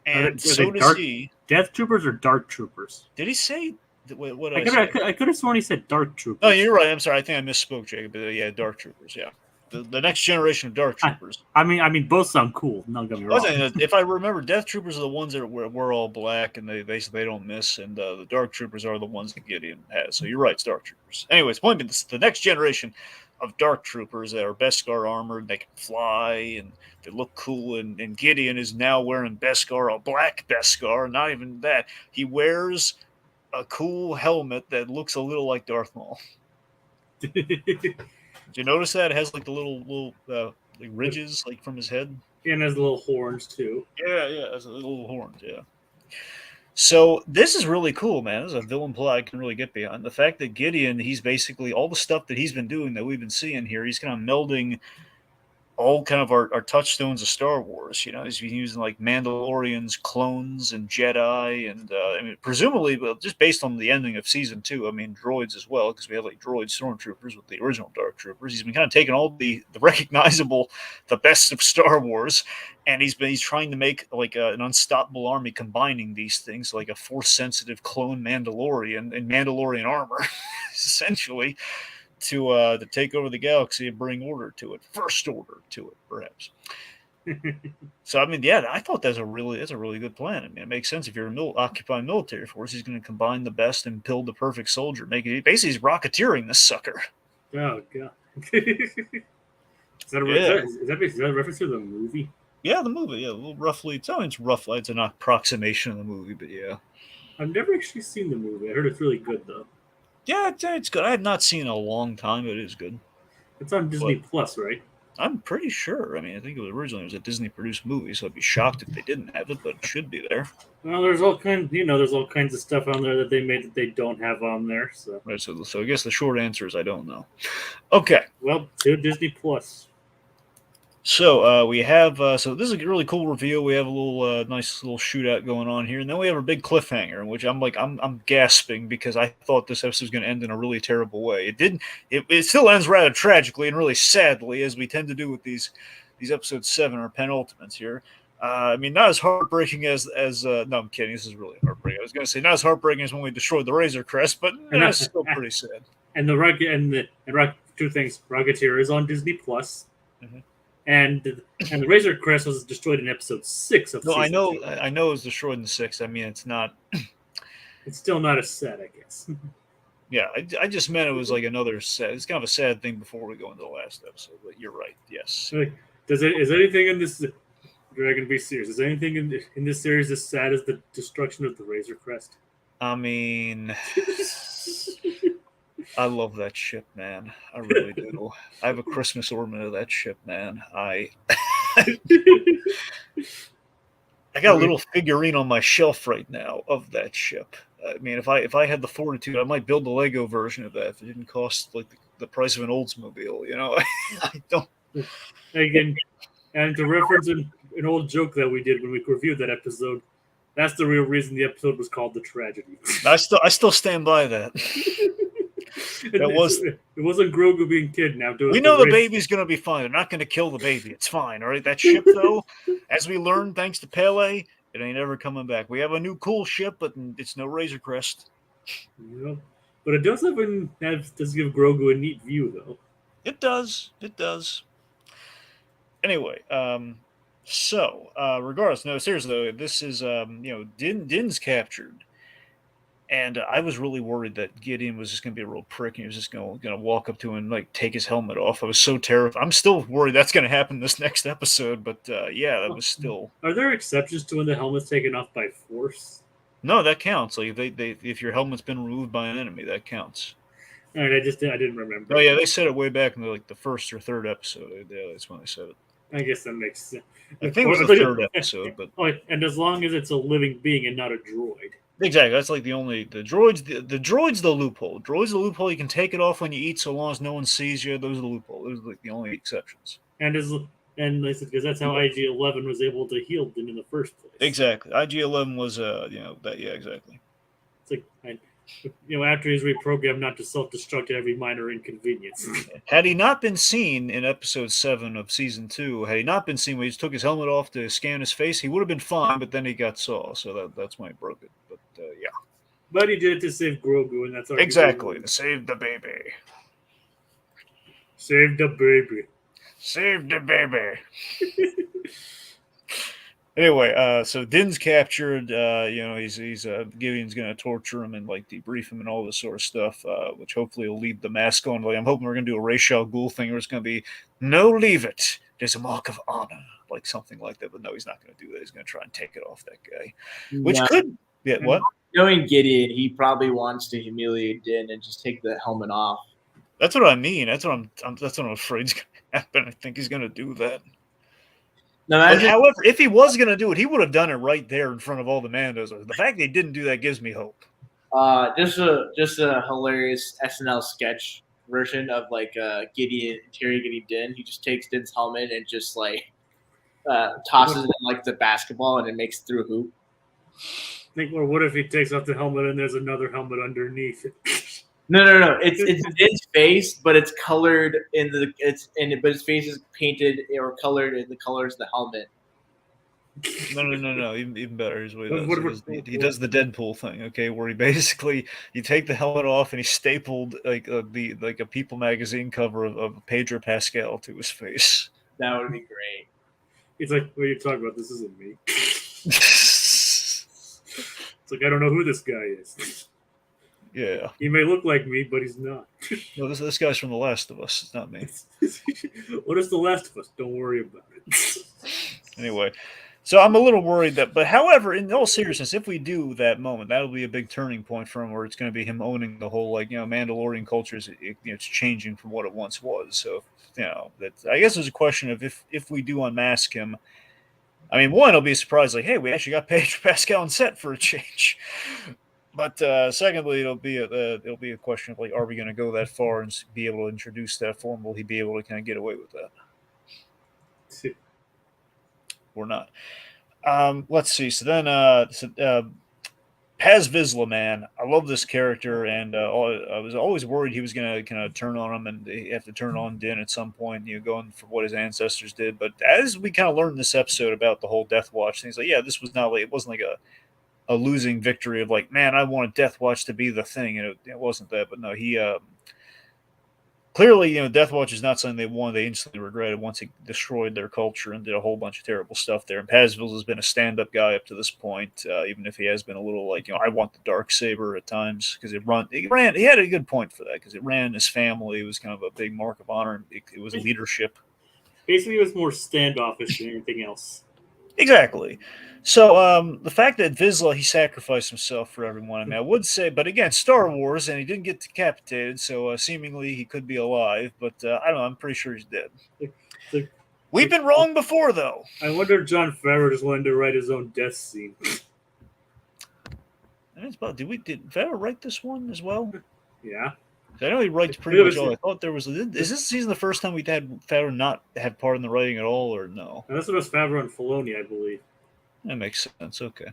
and so does he. Death Troopers or Dark Troopers? Did he say? What did I say? I could have sworn he said Dark Troopers. Oh, you're right. I'm sorry. I think I misspoke, Jacob. But yeah, Dark Troopers. Yeah. The next generation of Dark Troopers. I mean, both sound cool. Don't get me wrong. If I remember, Death Troopers are the ones that we're all black and they don't miss, and the Dark Troopers are the ones that Gideon has. So you're right, it's Dark Troopers. Anyways, point being, the next generation of Dark Troopers that are Beskar armored, they can fly and they look cool. And Gideon is now wearing Beskar, a black Beskar. Not even that, he wears a cool helmet that looks a little like Darth Maul. Did you notice that? It has like the little like ridges like from his head. And has little horns too. Yeah, it has little horns, yeah. So this is really cool, man. This is a villain plot I can really get behind. The fact that Gideon, he's basically all the stuff that he's been doing that we've been seeing here, he's kind of melding all kind of our touchstones of Star Wars. You know, he's been using like Mandalorians, clones, and Jedi, and I mean, presumably, well, just based on the ending of season 2, I mean, droids as well, because we have like droid stormtroopers with the original Dark Troopers. He's been kind of taking all the recognizable, the best of Star Wars, and he's trying to make like an unstoppable army combining these things, like a force-sensitive clone Mandalorian in Mandalorian armor, essentially. To take over the galaxy and bring order to it, first order to it, perhaps. So I mean, yeah, I thought that's a really good plan. I mean, it makes sense if you're occupying military force. He's going to combine the best and build the perfect soldier. Basically, he's rocketeering this sucker. Oh god! Is that a reference to the movie? Yeah, the movie. Yeah, roughly. It's roughly. It's an approximation of the movie, but yeah. I've never actually seen the movie. I heard it's really good though. Yeah, it's good. I have not seen it in a long time, but it is good. It's on Disney Plus, right? I'm pretty sure. I mean, I think originally it was a Disney-produced movie, so I'd be shocked if they didn't have it, but it should be there. Well, there's all kinds of stuff on there that they made that they don't have on there. So, right. So I guess the short answer is I don't know. Okay. Well, to Disney Plus. So we have so this is a really cool reveal. We have a little nice little shootout going on here, and then we have a big cliffhanger, in which I'm gasping because I thought this episode was going to end in a really terrible way. It didn't. It still ends rather tragically and really sadly, as we tend to do with these episode 7 or penultimates here. I mean, not as heartbreaking as no, I'm kidding. This is really heartbreaking. I was going to say not as heartbreaking as when we destroyed the Razor Crest, but that's still pretty sad. And two things: Rocketeer is on Disney Plus. Mm-hmm. And the Razor Crest was destroyed in episode 6 of season 2. I know it was destroyed in 6. I mean, it's not. It's still not as sad, I guess. Yeah, I just meant it was like another sad. It's kind of a sad thing before we go into the last episode. But you're right. Yes. Is anything in this? We're going to be serious. Is anything in this series as sad as the destruction of the Razor Crest? I mean. I love that ship, man. I really do. I have a Christmas ornament of that ship, man. I got a little figurine on my shelf right now of that ship. I mean, if I had the fortitude, I might build the Lego version of that if it didn't cost like the price of an Oldsmobile. You know, I don't. Again, and to reference an old joke that we did when we reviewed that episode, that's the real reason the episode was called The Tragedy. I still stand by that. It wasn't Grogu being kidnapped. We know the baby's going to be fine. They're not going to kill the baby. It's fine. All right. That ship, though, as we learned, thanks to Pele, it ain't ever coming back. We have a new cool ship, but it's no Razor Crest. Yeah. But it does does give Grogu a neat view, though. It does. Anyway, so regardless, no, seriously though, this is Din's captured. And I was really worried that Gideon was just going to be a real prick and he was just going to walk up to him and like take his helmet off. I was so terrified. I'm still worried that's going to happen this next episode, but yeah, that was still. Are there exceptions to when the helmet's taken off by force? No, that counts. Like if your helmet's been removed by an enemy, that counts. All right, I didn't remember. Oh yeah, they said it way back in the first or third episode. Yeah, that's when they said it. I guess that makes sense. I think it was the third episode, but and as long as it's a living being and not a droid. Exactly. That's like the droids. The droid's the loophole. Droid's the loophole. You can take it off when you eat, so long as no one sees you. Those are the loophole. Those are like the only exceptions. And I said because that's how IG-11 was able to heal Din in the first place. Exactly. IG-11 was that exactly. It's like after he's reprogrammed not to self-destruct at every minor inconvenience. Had he not been seen in episode 7 of season 2, had he not been seen when he took his helmet off to scan his face, he would have been fine. But then he got saw, so that's why he broke it. But yeah. But he did it to save Grogu, and that's all. Exactly, to save the baby. Save the baby. Save the baby. Anyway, so Din's captured. He's Gideon's going to torture him and like debrief him and all this sort of stuff, which hopefully will leave the mask on. Like I'm hoping we're going to do a Ra's al Ghul thing where it's going to be no, leave it. There's a mark of honor, like something like that. But no, he's not going to do that. He's going to try and take it off that guy, which could. Yeah, what? Knowing Gideon, he probably wants to humiliate Din and just take the helmet off. That's what I mean. That's what I'm afraid is going to happen. I think he's going to do that. No, however, if he was going to do it, he would have done it right there in front of all the Mandos. The fact they didn't do that gives me hope. Just a hilarious SNL sketch version of like Gideon interrogating Din. He just takes Din's helmet and just like tosses it in like the basketball and it makes it through a hoop. Or what if he takes off the helmet and there's another helmet underneath it? No. It's Din's face, but it's colored but his face is painted or colored in the colors of the helmet. No. Even better is what he does the Deadpool thing, okay, where you take the helmet off and he stapled like a People magazine cover of Pedro Pascal to his face. That would be great. He's like, what are you talking about? This isn't me. It's like I don't know who this guy is. Yeah. He may look like me, but he's not. No, this guy's from The Last of Us. It's not me. What is The Last of Us? Don't worry about it. Anyway, so I'm a little worried but however, in all seriousness, if we do that moment, that'll be a big turning point for him where it's going to be him owning the whole, Mandalorian culture it's changing from what it once was. So, I guess there's a question of if we do unmask him. I mean, one, it'll be a surprise, like, hey, we actually got Pedro Pascal on set for a change. But secondly, it'll be a question of like, are we going to go that far and be able to introduce that form? Will he be able to kind of get away with that, or not? Let's see. So then, Paz Vizsla, man, I love this character, and I was always worried he was going to kind of turn on him, and they have to turn on Din at some point, going for what his ancestors did. But as we kind of learned in this episode about the whole Death Watch thing, like, yeah, this was not like it wasn't like a losing victory of like, man, I wanted Death Watch to be the thing, and it wasn't that. But no, he clearly, Death Watch is not something they wanted. They instantly regretted once he destroyed their culture and did a whole bunch of terrible stuff there. And Pazville has been a stand-up guy up to this point, even if he has been a little like, I want the dark saber at times because he had a good point for that because it ran his family. It was kind of a big mark of honor. It was leadership. Basically, it was more standoffish than anything else. Exactly. So the fact that Vizsla, he sacrificed himself for everyone, I mean, I would say, but again, Star Wars, and he didn't get decapitated, so seemingly he could be alive, but I don't know, I'm pretty sure he's dead. We've been wrong before, though. I wonder if Jon Favreau just wanted to write his own death scene. Did Favreau write this one as well? Yeah. I know he writes pretty much all. I thought there was. Is this season the first time we've had Favreau not have part in the writing at all, or no? And this was Favreau and Filoni, I believe. That makes sense. Okay.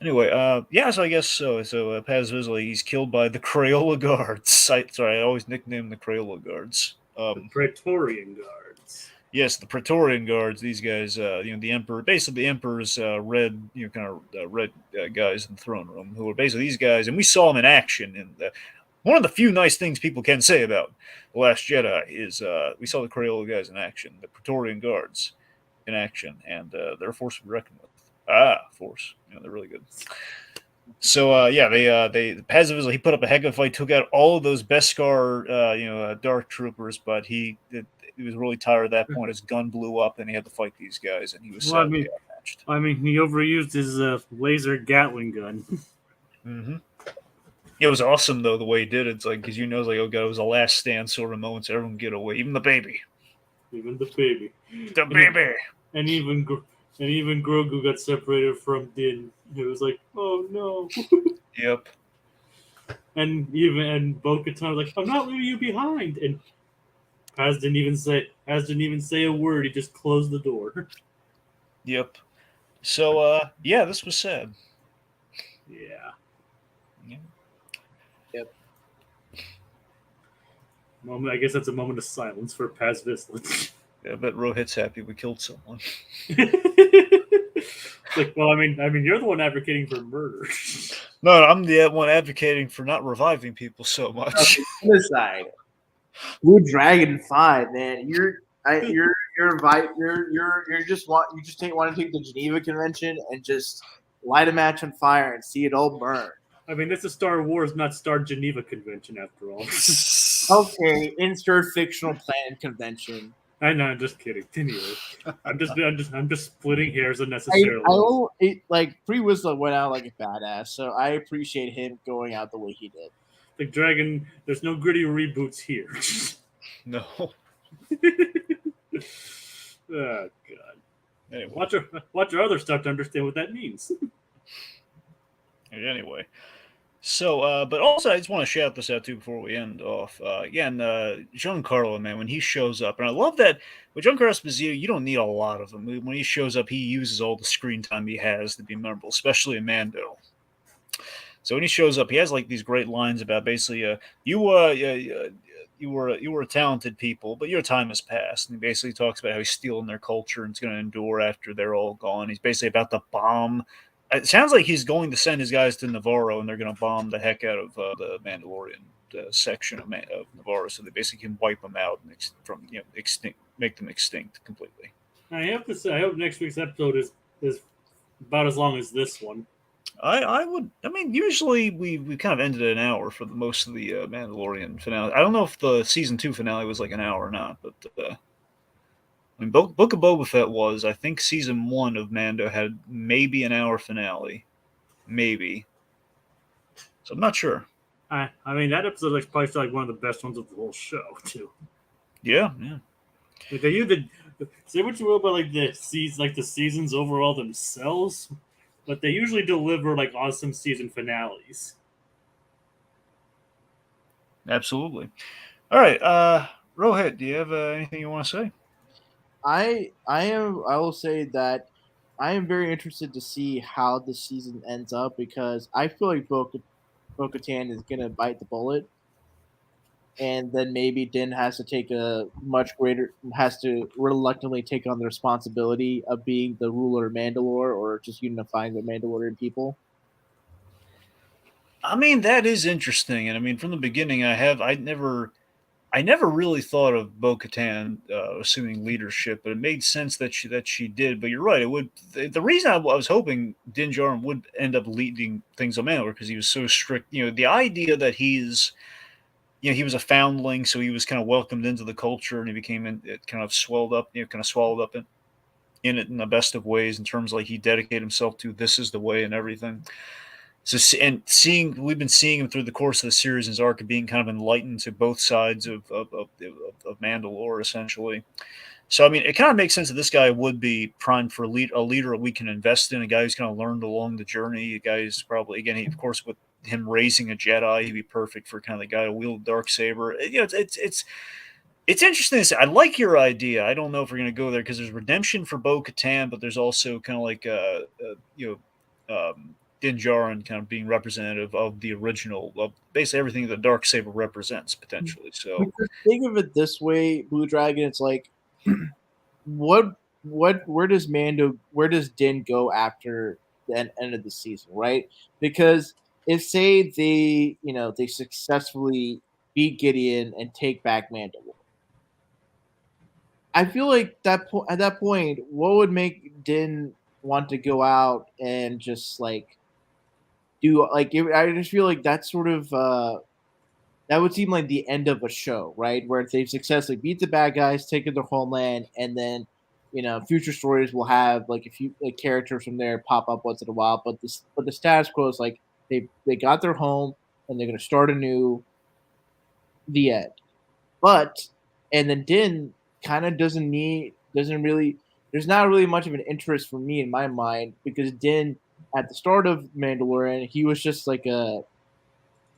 Anyway, so I guess so. So Paz Vizsla, he's killed by the Crayola Guards. I always nickname the Crayola Guards. The Praetorian Guards. Yes, the Praetorian Guards. These guys, the Emperor, basically the Emperor's red, red guys in the throne room, who are basically these guys, and we saw them in action in the. One of the few nice things people can say about The Last Jedi is we saw the Crayola guys in action, the Praetorian Guards in action, and they're a force to be reckoned with. Force. They're really good. So they Paz Vizsla, he put up a heck of a fight, took out all of those Beskar Dark Troopers, but he was really tired at that point. His gun blew up, and he had to fight these guys, and he was Well, sadly outmatched. he overused his laser Gatling gun. Mm-hmm. It was awesome though the way he did it. It's like because it's like, oh god, it was a last stand sort of moment, so everyone get away, even the baby, Even the baby. the baby. And even Grogu got separated from Din. It was like, oh no. Yep. And Bo-Katan was like, I'm not leaving you behind. And Paz didn't even say a word. He just closed the door. Yep. So this was sad. Yeah. Yeah. Yep. I guess that's a moment of silence for Paz Vizsla. I bet Rohit's happy we killed someone. Like, well, you're the one advocating for murder. No, I'm the one advocating for not reviving people so much. Other side, Blue Dragon 5, man. You just want to take the Geneva Convention and just light a match on fire and see it all burn. This is Star Wars, not Star Geneva Convention, after all. Okay, insert fictional planet convention. I know, I'm just kidding. Anyway, I'm just splitting hairs unnecessarily. Free Whistler went out like a badass, so I appreciate him going out the way he did. Like Dragon, there's no gritty reboots here. No. Oh god. Anyway. Watch your other stuff to understand what that means. Anyway. So, but also I just want to shout this out too before we end off. Again, Giancarlo, man, when he shows up, and I love that with Giancarlo Esposito, you don't need a lot of him. When he shows up, he uses all the screen time he has to be memorable, especially in Mando. So when he shows up, he has like these great lines about basically, you were a talented people, but your time has passed. And he basically talks about how he's stealing their culture and it's going to endure after they're all gone. He's basically about to bomb. It sounds like he's going to send his guys to Navarro, and they're going to bomb the heck out of the Mandalorian section of Navarro, so they basically can wipe them out and make them extinct completely. I have to say, I hope next week's episode is about as long as this one. Usually we kind of ended at an hour for most of the Mandalorian finale. I don't know if the season 2 finale was like an hour or not, but Book of Boba Fett was. I think season 1 of Mando had maybe an hour finale, maybe. So I'm not sure. That episode is probably still like one of the best ones of the whole show too. Yeah. Like say what you will about like the seasons overall themselves, but they usually deliver like awesome season finales. Absolutely. All right, Rohit, do you have anything you want to say? I will say that I am very interested to see how the season ends up because I feel like Bo-Katan is gonna bite the bullet, and then maybe Din has to reluctantly take on the responsibility of being the ruler of Mandalore or just unifying the Mandalorian people. That is interesting, and from the beginning, I never really thought of Bo-Katan assuming leadership, but it made sense that she did. But you're right; it would. The reason I was hoping Din Djarin would end up leading things on Mandalore because he was so strict. The idea that he was a foundling, so he was kind of welcomed into the culture, and he became it kind of swelled up, kind of swallowed up in it in the best of ways in terms of like he dedicated himself to this is the way and everything. So, and we've been seeing him through the course of the series, his arc of being kind of enlightened to both sides of Mandalore, essentially. So, it kind of makes sense that this guy would be primed for a leader we can invest in, a guy who's kind of learned along the journey, a guy who's probably, again, of course, with him raising a Jedi, he'd be perfect for kind of the guy to wield a darksaber. It's interesting to say. I like your idea. I don't know if we're going to go there because there's redemption for Bo-Katan, but there's also kind of like, Din Djarin kind of being representative of the original, of basically everything that Darksaber represents potentially. So think of it this way, Blue Dragon. It's like, where does Din go after the end of the season, right? Because if say they successfully beat Gideon and take back Mandalore, I feel like at that point, what would make Din want to go out and just like do like I just feel like that's sort of that would seem like the end of a show, right? Where if they've successfully beat the bad guys, taken their homeland, and then future stories will have like a few like characters from there pop up once in a while. But the status quo is like they got their home and they're gonna start anew. The end. But and then Din kind of doesn't really there's not really much of an interest for me in my mind because Din at the start of Mandalorian he was just like a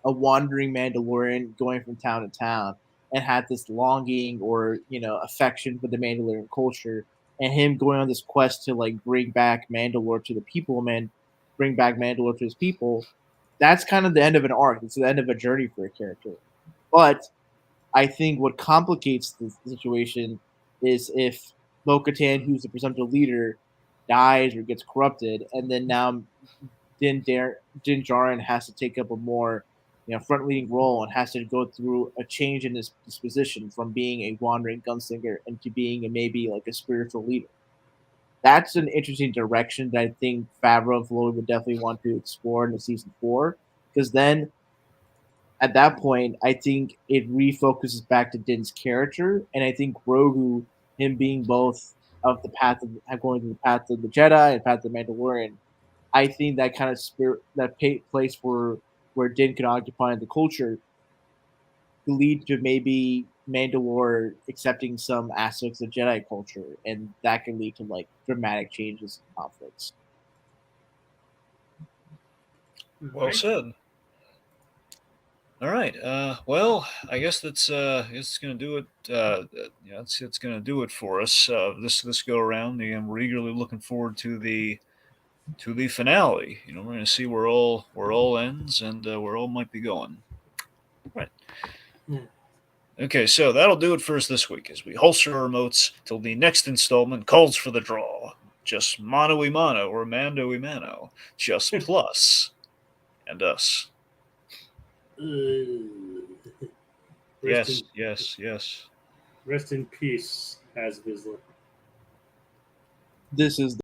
wandering Mandalorian going from town to town and had this longing or affection for the Mandalorian culture and him going on this quest to like bring back Mandalore to the people man bring back Mandalore to his people. That's kind of the end of an arc. It's the end of a journey for a character. But I think what complicates the situation is if Bo-Katan, who's the presumptive leader, dies or gets corrupted, and then now Din Djarin has to take up a more front leading role and has to go through a change in his disposition from being a wandering gunslinger into being maybe like a spiritual leader. That's an interesting direction that I think Favreau and Filoni would definitely want to explore in the season 4 because then at that point, I think it refocuses back to Din's character, and I think Grogu, him being both of the path of going to the path of the Jedi and path of the Mandalorian, I think that kind of place where Din can occupy in the culture could lead to maybe Mandalore accepting some aspects of Jedi culture, and that can lead to like dramatic changes and conflicts. Well said. All right. Well, I guess it's going to do it. Yeah, it's going to do it for us this go around. And we're eagerly looking forward to the finale. We're going to see where all ends and where all might be going. Right. Okay, so that'll do it for us this week as we holster our remotes till the next installment calls for the draw. Just mano y mano or mando y mano. Just Plus and Us. Yes. Rest in peace, Has Vizsla. This is